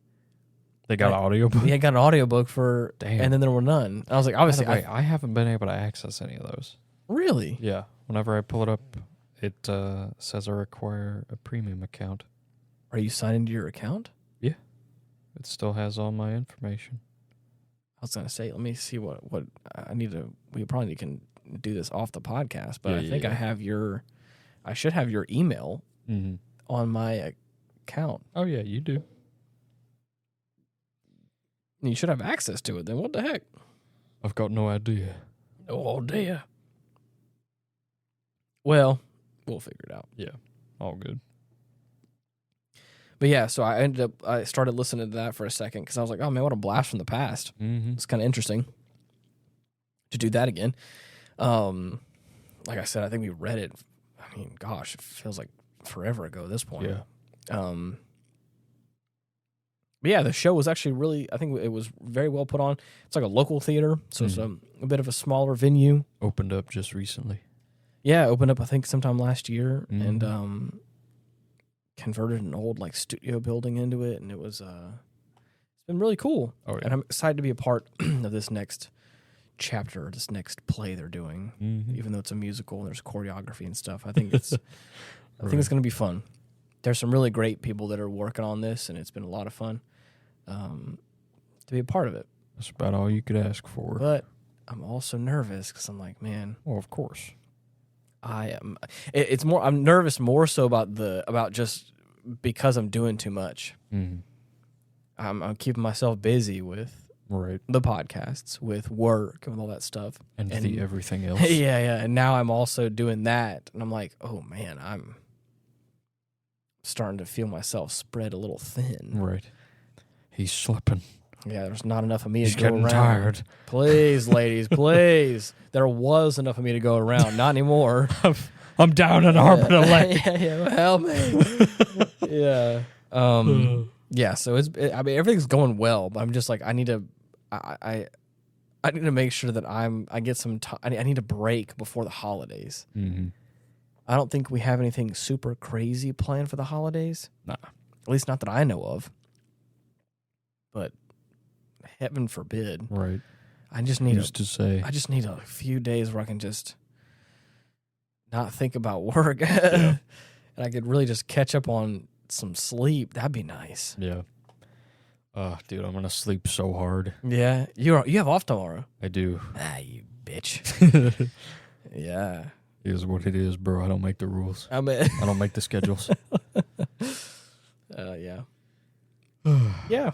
They got an audiobook? Yeah, got an audiobook for And Then There Were None. I was like, obviously. I haven't been able to access any of those. Really? Yeah. Whenever I pull it up, it says I require a premium account. Are you signed into your account? Yeah. It still has all my information. I was going to say, let me see what I need to. We probably can do this off the podcast, but I think I should have your email on my account. Oh, yeah, you do. You should have access to it then. What the heck? I've got no idea. No idea. Well, we'll figure it out. Yeah, all good. But yeah, so I started listening to that for a second because I was like, oh man, what a blast from the past. It's kind of interesting to do that again. Like I said, I think we read it. I mean, gosh, it feels like forever ago at this point. Yeah. But yeah, the show was actually really, I think it was very well put on. It's like a local theater, so it's a bit of a smaller venue. Opened up just recently. Yeah, opened up I think sometime last year, and converted an old like studio building into it, and it was it's been really cool. Oh, yeah. And I'm excited to be a part of this next chapter, this next play they're doing. Even though it's a musical and there's choreography and stuff, I think it's I think it's going to be fun. There's some really great people that are working on this, and it's been a lot of fun to be a part of it. That's about all you could ask for. But I'm also nervous because I'm like, man. Well, of course. I am. It's more. I'm nervous more so about just because I'm doing too much. I'm keeping myself busy with the podcasts, with work, and all that stuff, and the everything else. Yeah. And now I'm also doing that, and I'm like, oh man, I'm starting to feel myself spread a little thin. Right. He's slipping. Yeah, there's not enough of me to go around. He's getting tired. Please, ladies, please. There was enough of me to go around. Not anymore. I'm down an arm and a leg. Yeah, help me. Yeah. Yeah, so I mean, everything's going well, but I'm just like, I need to make sure that I get some time. I need a break before the holidays. I don't think we have anything super crazy planned for the holidays. Nah. At least not that I know of. But heaven forbid. Right. I just need I just need a few days where I can just not think about work. Yeah. And I could really just catch up on some sleep. That'd be nice. Yeah. Dude, I'm gonna sleep so hard. Yeah. You have off tomorrow. I do. Ah, you bitch. Yeah. It is what it is, bro. I don't make the rules. I don't make the schedules. Yeah. Yeah.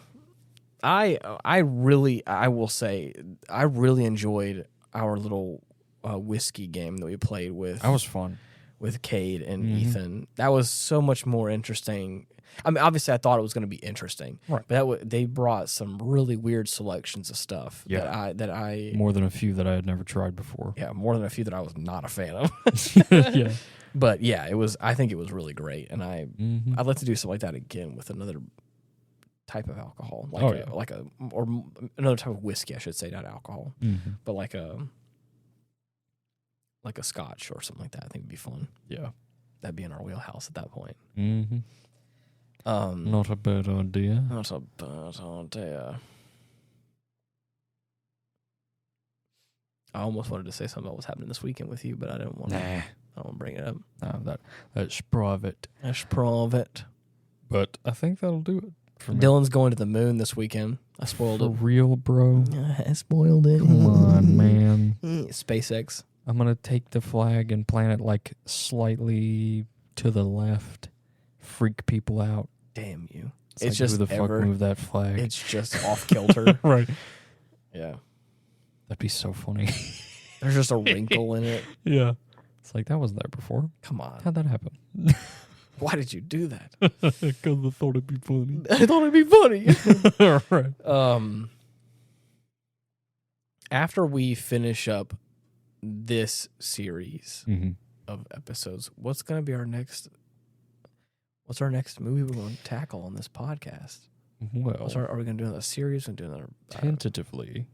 I will say I really enjoyed our little whiskey game that we played with. That was fun. With Cade and Ethan. That was so much more interesting. I mean, obviously I thought it was going to be interesting. Right. But they brought some really weird selections of stuff that I more than a few that I had never tried before. Yeah, more than a few that I was not a fan of. Yeah. But yeah, I think it was really great, and I'd like to do something like that again with another type of alcohol, or another type of whiskey, I should say, not alcohol, but like a scotch or something like that. I think would be fun. Yeah, that'd be in our wheelhouse at that point. Not a bad idea. Not a bad idea. I almost wanted to say something about what's happening this weekend with you, but I didn't want to. I don't want to bring it up. No, that's private. That's private. But I think that'll do it for me. Dylan's going to the moon this weekend. I spoiled it. For real, bro? I spoiled it. Come on, man. SpaceX. I'm going to take the flag and plant it like slightly to the left. Freak people out. Damn you. It's like, just who the fuck moved that flag? It's just off kilter. Right. Yeah. That'd be so funny. There's just a wrinkle in it. Yeah. It's like, that wasn't there before. Come on. How'd that happen? Why did you do that? Because I thought it'd be funny. I thought it'd be funny. Right. After we finish up this series of episodes, what's going to be our next... What's our next movie we're going to tackle on this podcast? Well, are we going to do another series and do another... Tentatively,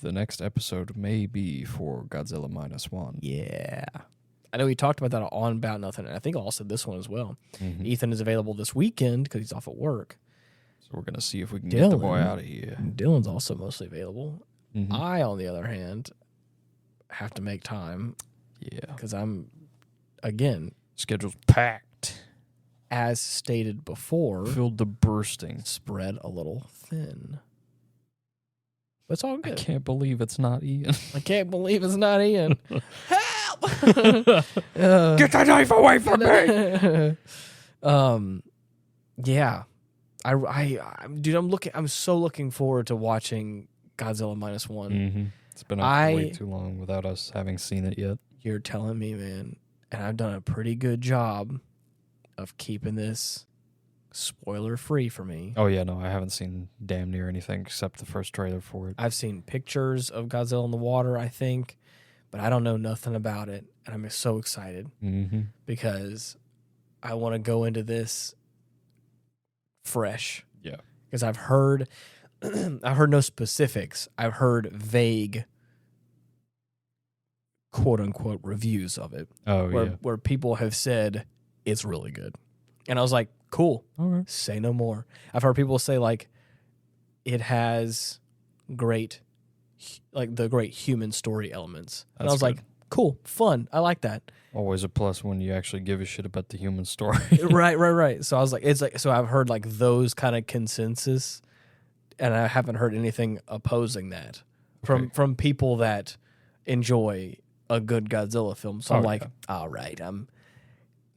the next episode may be for Godzilla -1. Yeah. I know we talked about that on Bout Nothing, and I think I also this one as well. Ethan is available this weekend because he's off at work. So we're going to see if we can get the boy out of here. Dylan's also mostly available. I, on the other hand, have to make time. Yeah. Because I'm, again... Schedule's packed. As stated before... Filled to bursting. Spread a little thin. But it's all good. I can't believe it's not Ian. I can't believe it's not Ian. Help! Get the knife away from me! Yeah. Dude, I'm so looking forward to watching Godzilla -1. It's been way too long without us having seen it yet. You're telling me, man. And I've done a pretty good job of keeping this spoiler free for me. Oh yeah, no, I haven't seen damn near anything except the first trailer for it. I've seen pictures of Godzilla in the water, I think, but I don't know nothing about it, and I'm so excited because I want to go into this fresh. Yeah, because I've heard no specifics. I've heard vague, quote unquote, reviews of it. Where people have said it's really good, and I was like, cool. All right. Say no more. I've heard people say like it has the great human story elements, and I was like, cool, fun. I like that. Always a plus when you actually give a shit about the human story. Right. So I was like, so I've heard like those kind of consensus, and I haven't heard anything opposing that from people that enjoy a good Godzilla film. So I'm like, all right,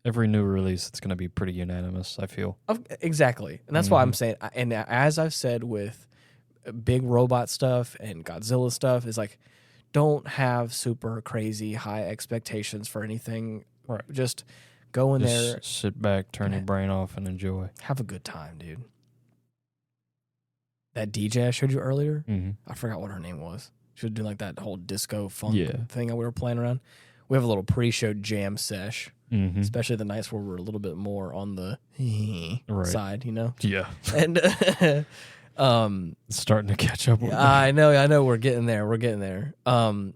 every new release, it's going to be pretty unanimous, I feel. Exactly. And that's why I'm saying, and as I've said with big robot stuff and Godzilla stuff, is like, don't have super crazy high expectations for anything. Right. Just go in there. Sit back, turn your brain off, and enjoy. Have a good time, dude. That DJ I showed you earlier, I forgot what her name was. She was doing like that whole disco funk thing that we were playing around. We have a little pre-show jam sesh. Especially the nights where we're a little bit more on the side, you know? Yeah. And it's starting to catch up with me. I know we're getting there. I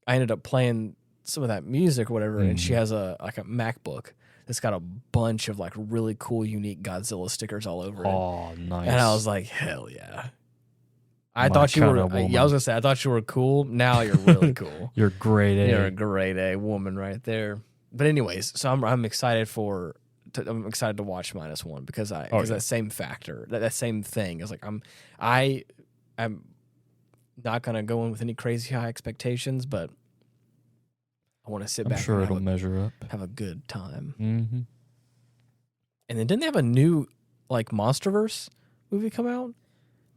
ended up playing some of that music or whatever, and she has a MacBook that's got a bunch of like really cool, unique Godzilla stickers all over it. Oh, nice. And I was like, hell yeah. I thought you were. I was gonna say I thought you were cool. Now you're really cool. You're grade A. You're a grade A woman right there. But anyways, so I'm excited I'm excited to watch -1 because that same factor, that same thing is like I'm not gonna go in with any crazy high expectations, but I want to sit back. I'm sure it'll measure up. Have a good time. Mm-hmm. And then didn't they have a new like MonsterVerse movie come out?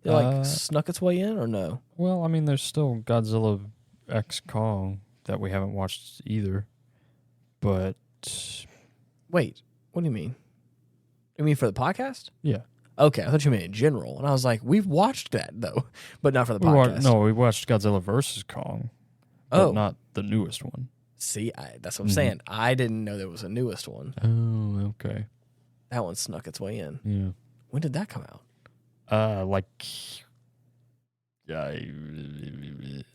They like snuck its way in or no? Well, I mean, there's still Godzilla X Kong that we haven't watched either. But wait, what do you mean? You mean for the podcast? Yeah. Okay, I thought you meant in general, and I was like, we've watched that though, but not for the podcast. We watched Godzilla vs. Kong, but not the newest one. See, that's what I'm saying. I didn't know there was a newest one. Oh, okay. That one snuck its way in. Yeah. When did that come out? A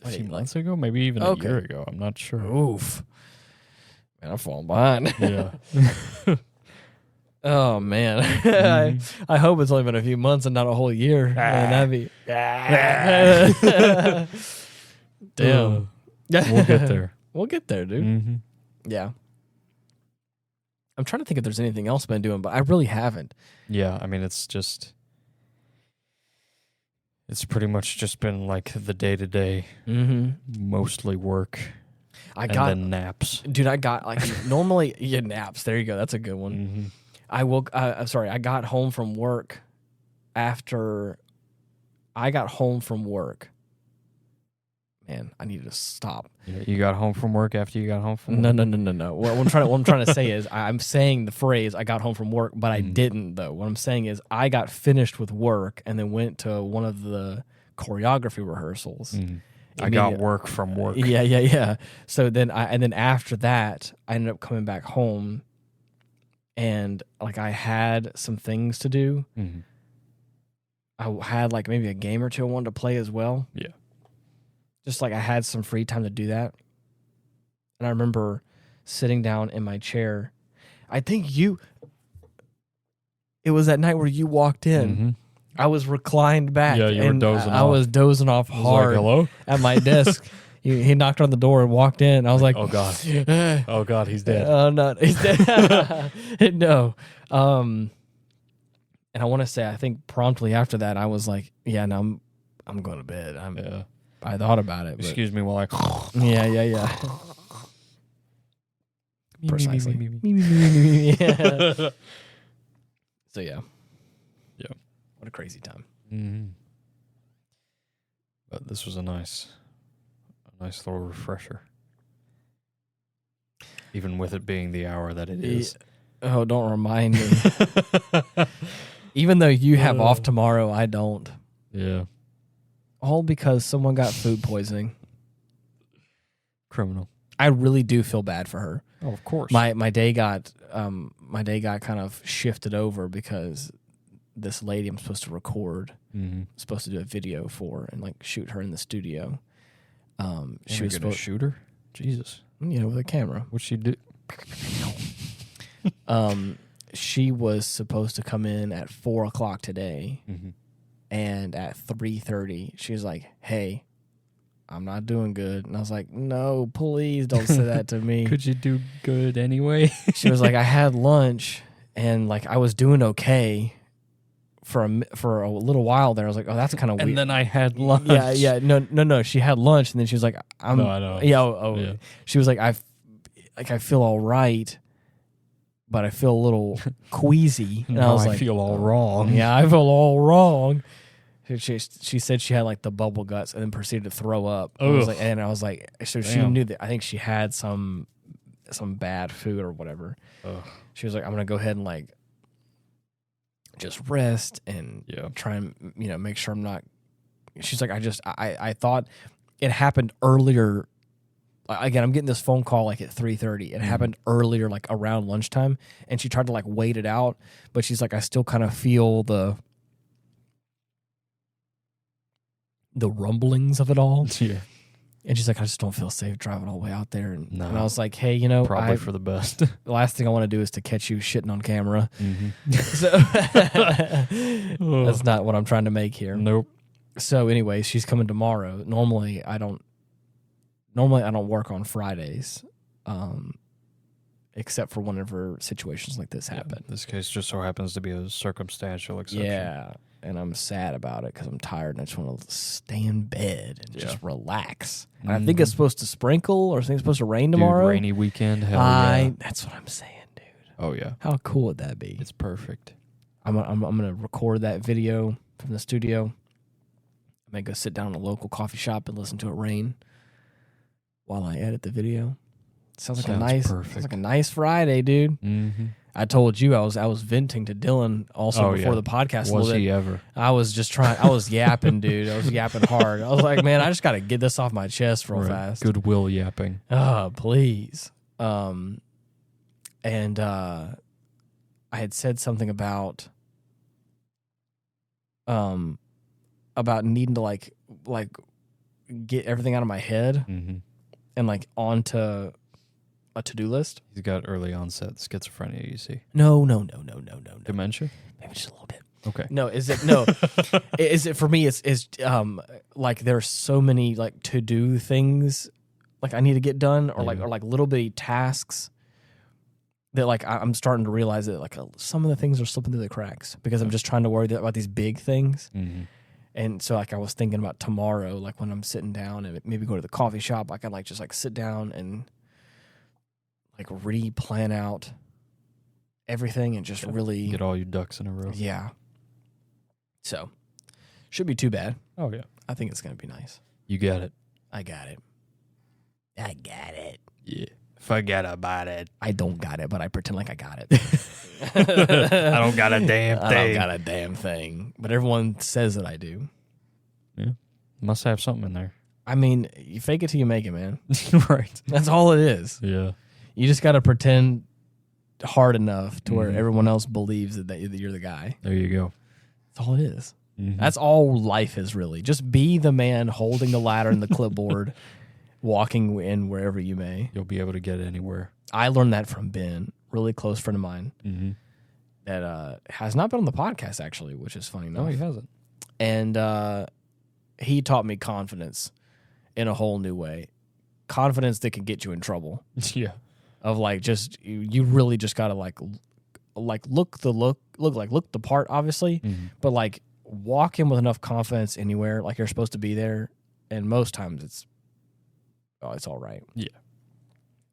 few months ago, maybe even a year ago. I'm not sure. Oof. Man, I'm falling behind. Yeah. Oh, man. I hope it's only been a few months and not a whole year. Man, that'd be... Damn. We'll get there. We'll get there, dude. Mm-hmm. Yeah. I'm trying to think if there's anything else I've been doing, but I really haven't. Yeah, I mean, it's pretty much just been like the day-to-day, mostly work. And then naps. Dude, I got like normally naps. There you go. That's a good one. Mm-hmm. I got home from work after I got home from work. Man, I needed to stop. Yeah, you got home from work after you got home from work? No. What I'm trying to say is I'm saying the phrase I got home from work, but I didn't though. What I'm saying is I got finished with work and then went to one of the choreography rehearsals. I got work from work. Yeah. So then after that, I ended up coming back home, and like I had some things to do. I had like maybe a game or two I wanted to play as well. Yeah. Just like I had some free time to do that. And I remember sitting down in my chair. I think it was that night where you walked in. I was reclined back. Yeah, you were dozing off. I was dozing off hard hello? At my desk. He knocked on the door and walked in. I was like, oh, God. Oh, God, he's dead. Oh, no, he's dead. No. And I want to say, I think promptly after that, I was like, yeah, no, I'm going to bed. I thought about it. Excuse me while I... Yeah. Precisely. So, yeah. What a crazy time. But this was a nice little refresher. Even with it being the hour that it is. Oh, don't remind me. Even though you have off tomorrow, I don't. Yeah. All because someone got food poisoning. Criminal. I really do feel bad for her. Oh, of course. My day got kind of shifted over because this lady I'm supposed to record, supposed to do a video for and like shoot her in the studio. She was supposed to shoot her. Jesus. With a camera. What'd she do? She was supposed to come in at 4:00 today, and at 3:30, she was like, "Hey, I'm not doing good." And I was like, "No, please don't say that to me." Could you do good anyway? She was like, "I had lunch, and like I was doing okay for a little while there." I was like, "Oh, that's kind of weird." And then I had lunch. Yeah. No. She had lunch, and then she was like, "I'm." No, I know. Yeah. She was like, I feel all right, but I feel a little queasy." And I was like, I feel all wrong. Yeah, I feel all wrong. She said she had like the bubble guts and then proceeded to throw up. I was like, so she knew that I think she had some bad food or whatever. Ugh. She was like, "I'm gonna go ahead and like just rest and try and make sure I'm not." She's like, I thought it happened earlier. Again, I'm getting this phone call like at 3:30. It happened earlier, like around lunchtime, and she tried to like wait it out, but she's like, I still kind of feel the rumblings of it all. Yeah. And she's like, I just don't feel safe driving all the way out there. And I was like, hey, probably for the best. The last thing I want to do is to catch you shitting on camera. So that's not what I'm trying to make here. Nope. So anyway, she's coming tomorrow. Normally I don't work on Fridays, except for whenever situations like this happen. This case just so happens to be a circumstantial exception. Yeah, and I'm sad about it because I'm tired and I just want to stay in bed and just relax. And I think it's supposed to sprinkle or something's supposed to rain tomorrow. Dude, rainy weekend. Hell yeah. That's what I'm saying, dude. Oh yeah. How cool would that be? It's perfect. I'm gonna record that video from the studio. I'm gonna go sit down in a local coffee shop and listen to it rain while I edit the video. Sounds like a nice Friday, dude. Mm-hmm. I told you I was venting to Dylan also before the podcast. Was he ever? I was just trying. I was yapping, dude. I was yapping hard. I was like, man, I just got to get this off my chest real fast. Goodwill yapping. Oh, please. And I had said something about needing to like get everything out of my head and like onto a to-do list. He's got early onset schizophrenia, you see. No. Dementia? Maybe just a little bit. Okay. No, is it for me it's like there's so many like to-do things like I need to get done or like little bitty tasks that like I'm starting to realize that like some of the things are slipping through the cracks because I'm just trying to worry about these big things. And so like I was thinking about tomorrow, like when I'm sitting down and maybe go to the coffee shop, I can like just like sit down and like re-plan out everything and just really get all your ducks in a row. Yeah. So should be too bad. Oh yeah. I think it's gonna be nice. You got it. I got it. Yeah. Forget about it. I don't got it, but I pretend like I got it. I don't got a damn thing. I don't got a damn thing. But everyone says that I do. Yeah. Must have something in there. I mean, you fake it till you make it, man. Right. That's all it is. Yeah. You just got to pretend hard enough to where everyone else believes that you're the guy. There you go. That's all it is. That's all life is, really. Just be the man holding the ladder and the clipboard, walking in wherever you may. You'll be able to get anywhere. I learned that from Ben, really close friend of mine, that has not been on the podcast, actually, which is funny enough. No, he hasn't. And he taught me confidence in a whole new way. Confidence that can get you in trouble. Yeah. Of like just you really just gotta like look the part, obviously, but like walk in with enough confidence anywhere, like you're supposed to be there, and most times it's all right. Yeah,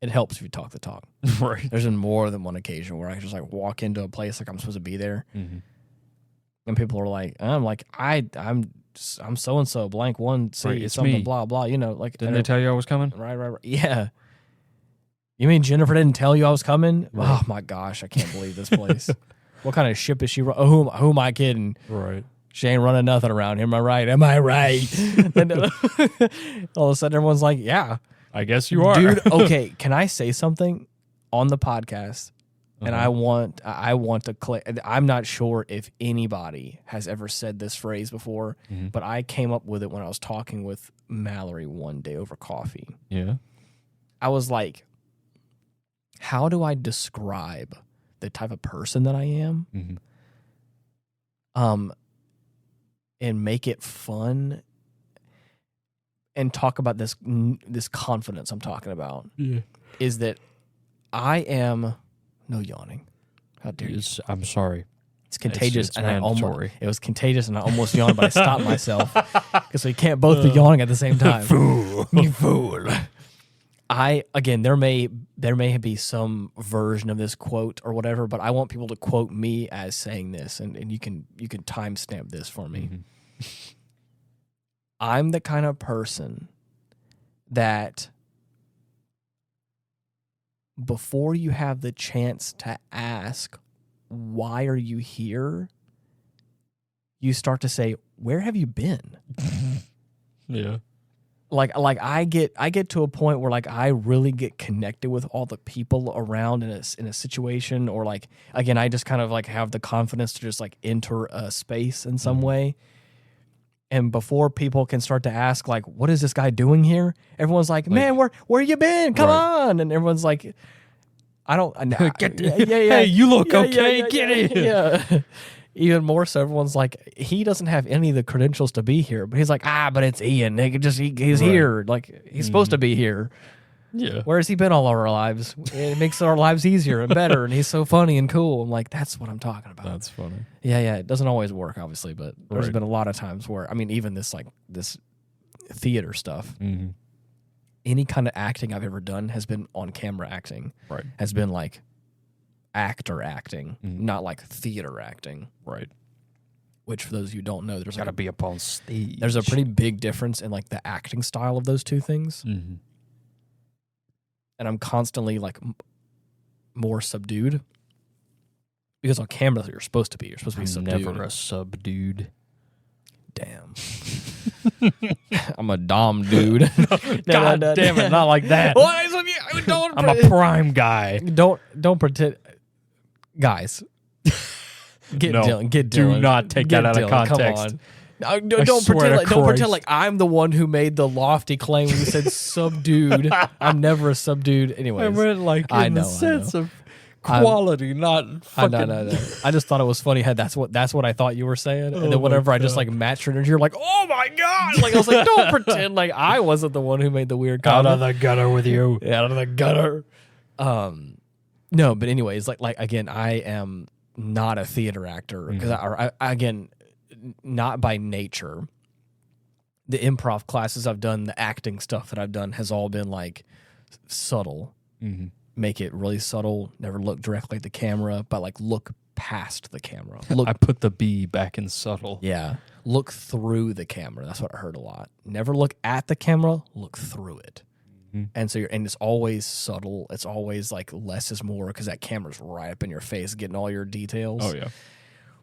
it helps if you talk the talk. Right. There's been more than one occasion where I just like walk into a place like I'm supposed to be there, and people are like, I'm so and so blank one C right, it's something me. Blah blah. You know, like didn't they tell you I was coming? Right. Yeah. You mean Jennifer didn't tell you I was coming? Right. Oh my gosh, I can't believe this place. What kind of ship is she? Who am I kidding? Right. She ain't running nothing around here. Am I right? Am I right? All of a sudden, everyone's like, "Yeah, I guess you are, dude." Okay, can I say something on the podcast? And I want to I'm not sure if anybody has ever said this phrase before, but I came up with it when I was talking with Mallory one day over coffee. Yeah. I was like, how do I describe the type of person that I am? And make it fun and talk about this confidence I'm talking about. Yeah. Is that I am no yawning. How dare you? I'm sorry. It's contagious, it's and mandatory. It was contagious, and I almost yawned, but I stopped myself because we can't both be yawning at the same time. You fool! There may be some version of this quote or whatever, but I want people to quote me as saying this, and you can timestamp this for me. I'm the kind of person that before you have the chance to ask, why are you here? You start to say, where have you been? Yeah. Like I get to a point where like I really get connected with all the people around in a situation, or like, again, I just kind of like have the confidence to just like enter a space in some way. And before people can start to ask like, what is this guy doing here? Everyone's like, man, where you been? Come on. And everyone's like, I don't, Hey, you look okay. Get in. even more so, everyone's like, he doesn't have any of the credentials to be here, but he's like, but it's Ian. They could just he's here. Like, he's supposed to be here. Yeah. Where has he been all our lives? It makes our lives easier and better, and he's so funny and cool. I'm like, that's what I'm talking about. That's funny. Yeah. It doesn't always work, obviously, but there's been a lot of times where, I mean, even this theater stuff, any kind of acting I've ever done has been on camera acting. Right. Has been like actor acting, not like theater acting. Right. Which, for those of you who don't know, there's gotta be up on stage. There's a pretty big difference in like the acting style of those two things. Mm-hmm. And I'm constantly like more subdued because on camera you're supposed to be. You're supposed to be subdued. Never a subdued. Damn. I'm a dom dude. God damn it! Not like that. I'm a prime guy. Don't pretend, guys. Get Dylan. Do not take that out of context. Come on. Don't pretend like I'm the one who made the lofty claim when you said subdued. I'm never a subdued. Anyways, I meant like in the sense of quality, not fucking. No. I just thought it was funny. That's what I thought you were saying, and then whenever I just like matched your energy, you're like, oh my god! Like I was like, don't pretend like I wasn't the one who made the weird comment. Out of the gutter with you. Yeah, out of the gutter. No, but anyways, like again, I am not a theater actor because I again. Not by nature. The improv classes I've done, the acting stuff that I've done has all been like subtle. Make it really subtle. Never look directly at the camera, but like look past the camera. I put the B back in subtle. Yeah. Look through the camera. That's what I heard a lot. Never look at the camera, look through it. And so it's always subtle. It's always like less is more because that camera's right up in your face getting all your details. Oh, yeah.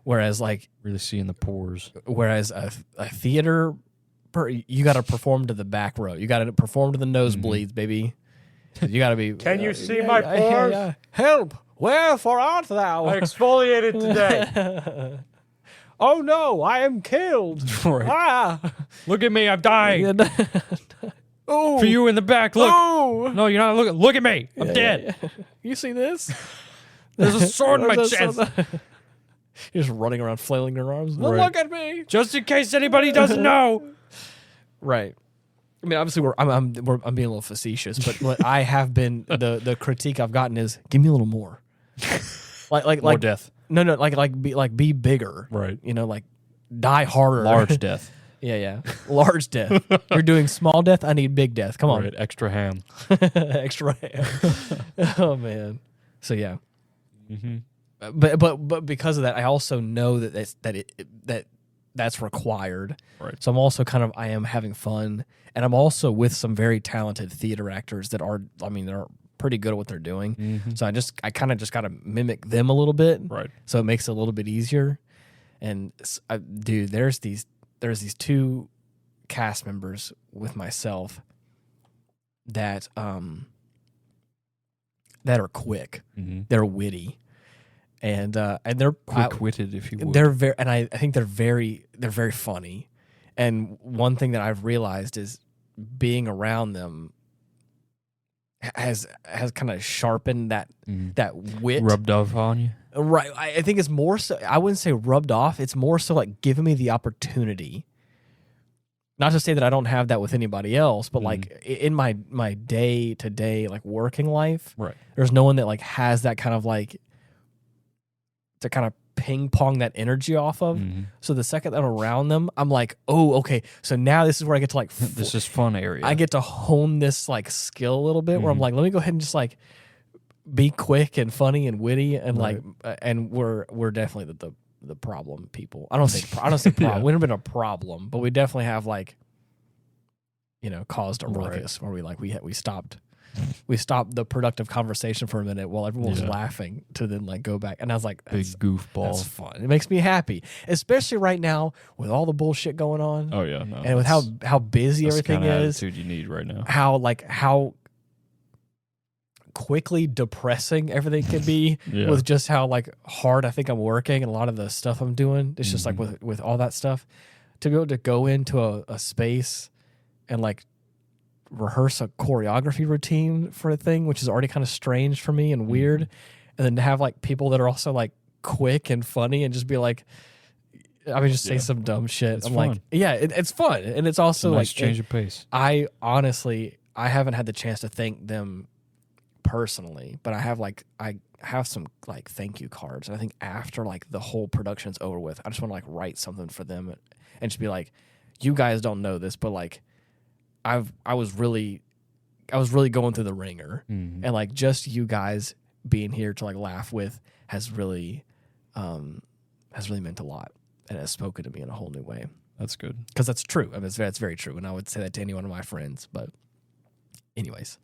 Whereas, like, really seeing the pores. Whereas a theater, you got to perform to the back row. You got to perform to the nosebleeds, baby. You got to be. Can you see my pores? Yeah. Help! Wherefore art thou? I exfoliated today. Oh no! I am killed. Right. Look at me! I'm dying. Oh, for you in the back. Look. Oh. No, you're not looking. Look at me. I'm dead. Yeah. You see this? There's a sword in my chest. You're just running around flailing your arms. Right. Look at me. Just in case anybody doesn't know. Right. I mean, obviously, I'm being a little facetious, but what I have been the critique I've gotten is give me a little more, like more death. No, be bigger. Right. You know, like die harder. Large death. Yeah. Large death. You're doing small death. I need big death. Come on. Right. Extra ham. Extra ham. Oh man. So yeah. But because of that, I also know that's required. Right. So I'm also I am having fun, and I'm also with some very talented theater actors that are, I mean, they're pretty good at what they're doing. So I kind of just got to mimic them a little bit. Right. So it makes it a little bit easier. And dude, there's these two cast members with myself that are quick. They're witty. And they're quick-witted, if you would. They're very, and I think they're very funny. And one thing that I've realized is being around them has kind of sharpened that wit, rubbed off on you. Right. I think it's more so. I wouldn't say rubbed off. It's more so like giving me the opportunity. Not to say that I don't have that with anybody else, but like in my day to day like working life, right? There's no one that like has that kind of like. To kind of ping pong that energy off of. So the second that I'm around them, I'm like, oh, okay. So now this is where I get to like this is fun area. I get to hone this like skill a little bit where I'm like, let me go ahead and just like be quick and funny and witty and like and we're definitely the problem people. I don't say problem. We've never been a problem, but we definitely have like caused a ruckus where we stopped the productive conversation for a minute while everyone was laughing to then like go back. And I was like, big goofball. That's fun. It makes me happy, especially right now with all the bullshit going on. Oh yeah, no, and with how busy everything is. Attitude you need right now. How quickly depressing everything can be with just how like hard I think I'm working and a lot of the stuff I'm doing. It's just like with all that stuff to be able to go into a space and like rehearse a choreography routine for a thing, which is already kind of strange for me and weird. And then to have like people that are also like quick and funny and just be like, just say some dumb shit. It's fun. It's fun. And it's also nice change of pace. I haven't had the chance to thank them personally, but I have some like thank you cards. And I think after like the whole production's over with, I just want to like write something for them and just be like, you guys don't know this, but like I was really going through the ringer, and like just you guys being here to like laugh with has really meant a lot, and has spoken to me in a whole new way. That's good, because that's true. I mean, it's very true, and I would say that to any one of my friends. But anyways,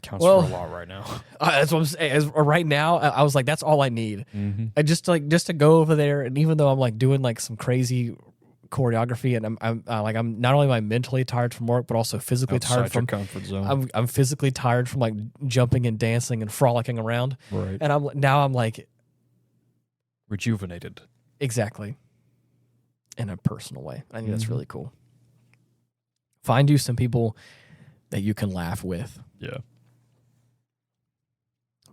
counts for a lot right now. That's what I'm saying. Right now, I was like, that's all I need. I just to go over there, and even though I'm like doing like some crazy choreography, and I'm not only am I mentally tired from work, but also physically tired from comfort zone. I'm physically tired from like jumping and dancing and frolicking around. Right. And I'm like rejuvenated. Exactly. In a personal way. I think that's really cool. Find you some people that you can laugh with. Yeah.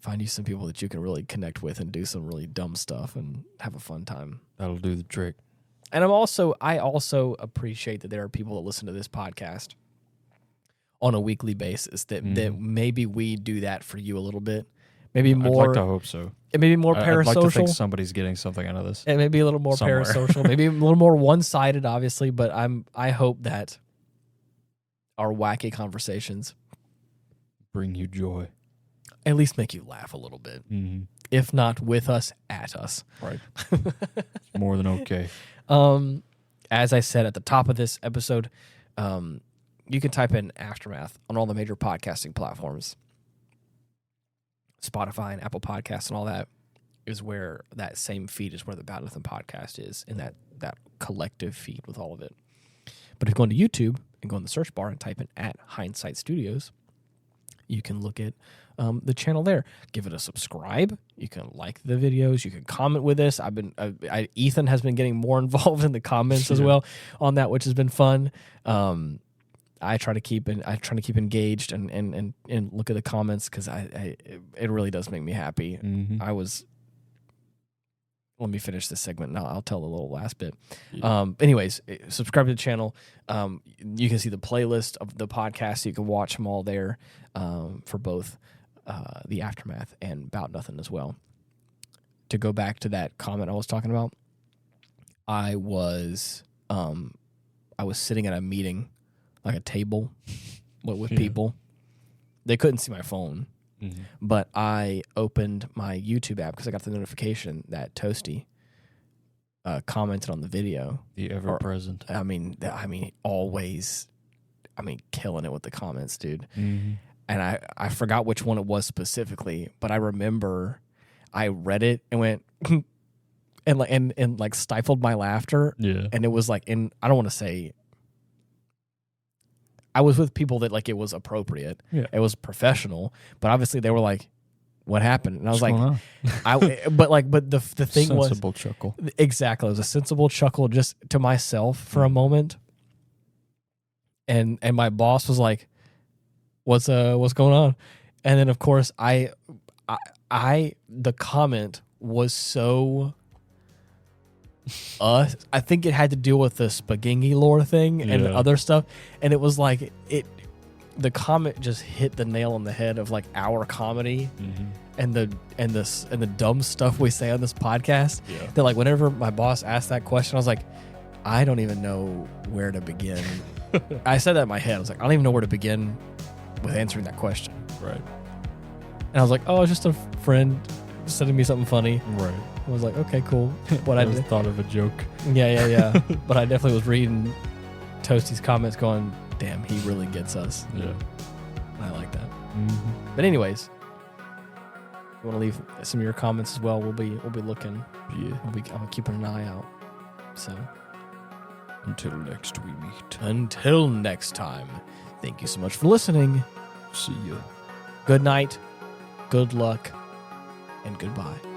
Find you some people that you can really connect with and do some really dumb stuff and have a fun time. That'll do the trick. And I also appreciate that there are people that listen to this podcast on a weekly basis that maybe we do that for you a little bit. Maybe more. I'd like to hope so. And maybe more parasocial. I'd like to think somebody's getting something out of this. And maybe a little more parasocial. Maybe a little more one-sided, obviously. But I hope that our wacky conversations bring you joy. At least make you laugh a little bit. If not with us, at us. Right. More than okay. As I said at the top of this episode, you can type in Aftermath on all the major podcasting platforms. Spotify and Apple Podcasts and all that is where that same feed is where the Bout Nothing podcast is, in that collective feed with all of it. But if you go into YouTube and go in the search bar and type in @Hindsight Studios, you can look at the channel there. Give it a subscribe. You can like the videos. You can comment with us. Ethan has been getting more involved in the comments as well on that, which has been fun. I try to keep engaged and look at the comments because it really does make me happy. Let me finish this segment and I'll tell the little last bit. Anyways, subscribe to the channel. You can see the playlist of the podcast. You can watch them all there for both the Aftermath and Bout Nothing as well. To go back to that comment I was talking about, I was sitting at a meeting, like a table with people. They couldn't see my phone. But I opened my YouTube app because I got the notification that Toasty commented on the video. The ever-present. Always. Killing it with the comments, dude. And I forgot which one it was specifically, but I remember I read it and went and like stifled my laughter. Yeah. And it was like I don't want to say. I was with people that like it was appropriate. Yeah. It was professional, but obviously they were like, "What happened?" And I was like, but the thing was sensible chuckle. Exactly, it was a sensible chuckle just to myself for a moment. And my boss was like, "What's going on?" And then of course the comment was so. I think it had to deal with the Spagingi lore thing and other stuff, and it was like the comment just hit the nail on the head of like our comedy and the dumb stuff we say on this podcast. That like whenever my boss asked that question, I was like, I don't even know where to begin. I said that in my head. I was like, I don't even know where to begin with answering that question. Right. And I was like, oh, it's just a friend sending me something funny. Right. I was like, okay, cool. But I just thought of a joke. Yeah. But I definitely was reading Toasty's comments going, damn, he really gets us. Yeah. I like that. But anyways, if you want to leave some of your comments as well, we'll be looking. Yeah. I'm keeping an eye out. So until next we meet. Until next time. Thank you so much for listening. See ya. Good night. Good luck. And goodbye.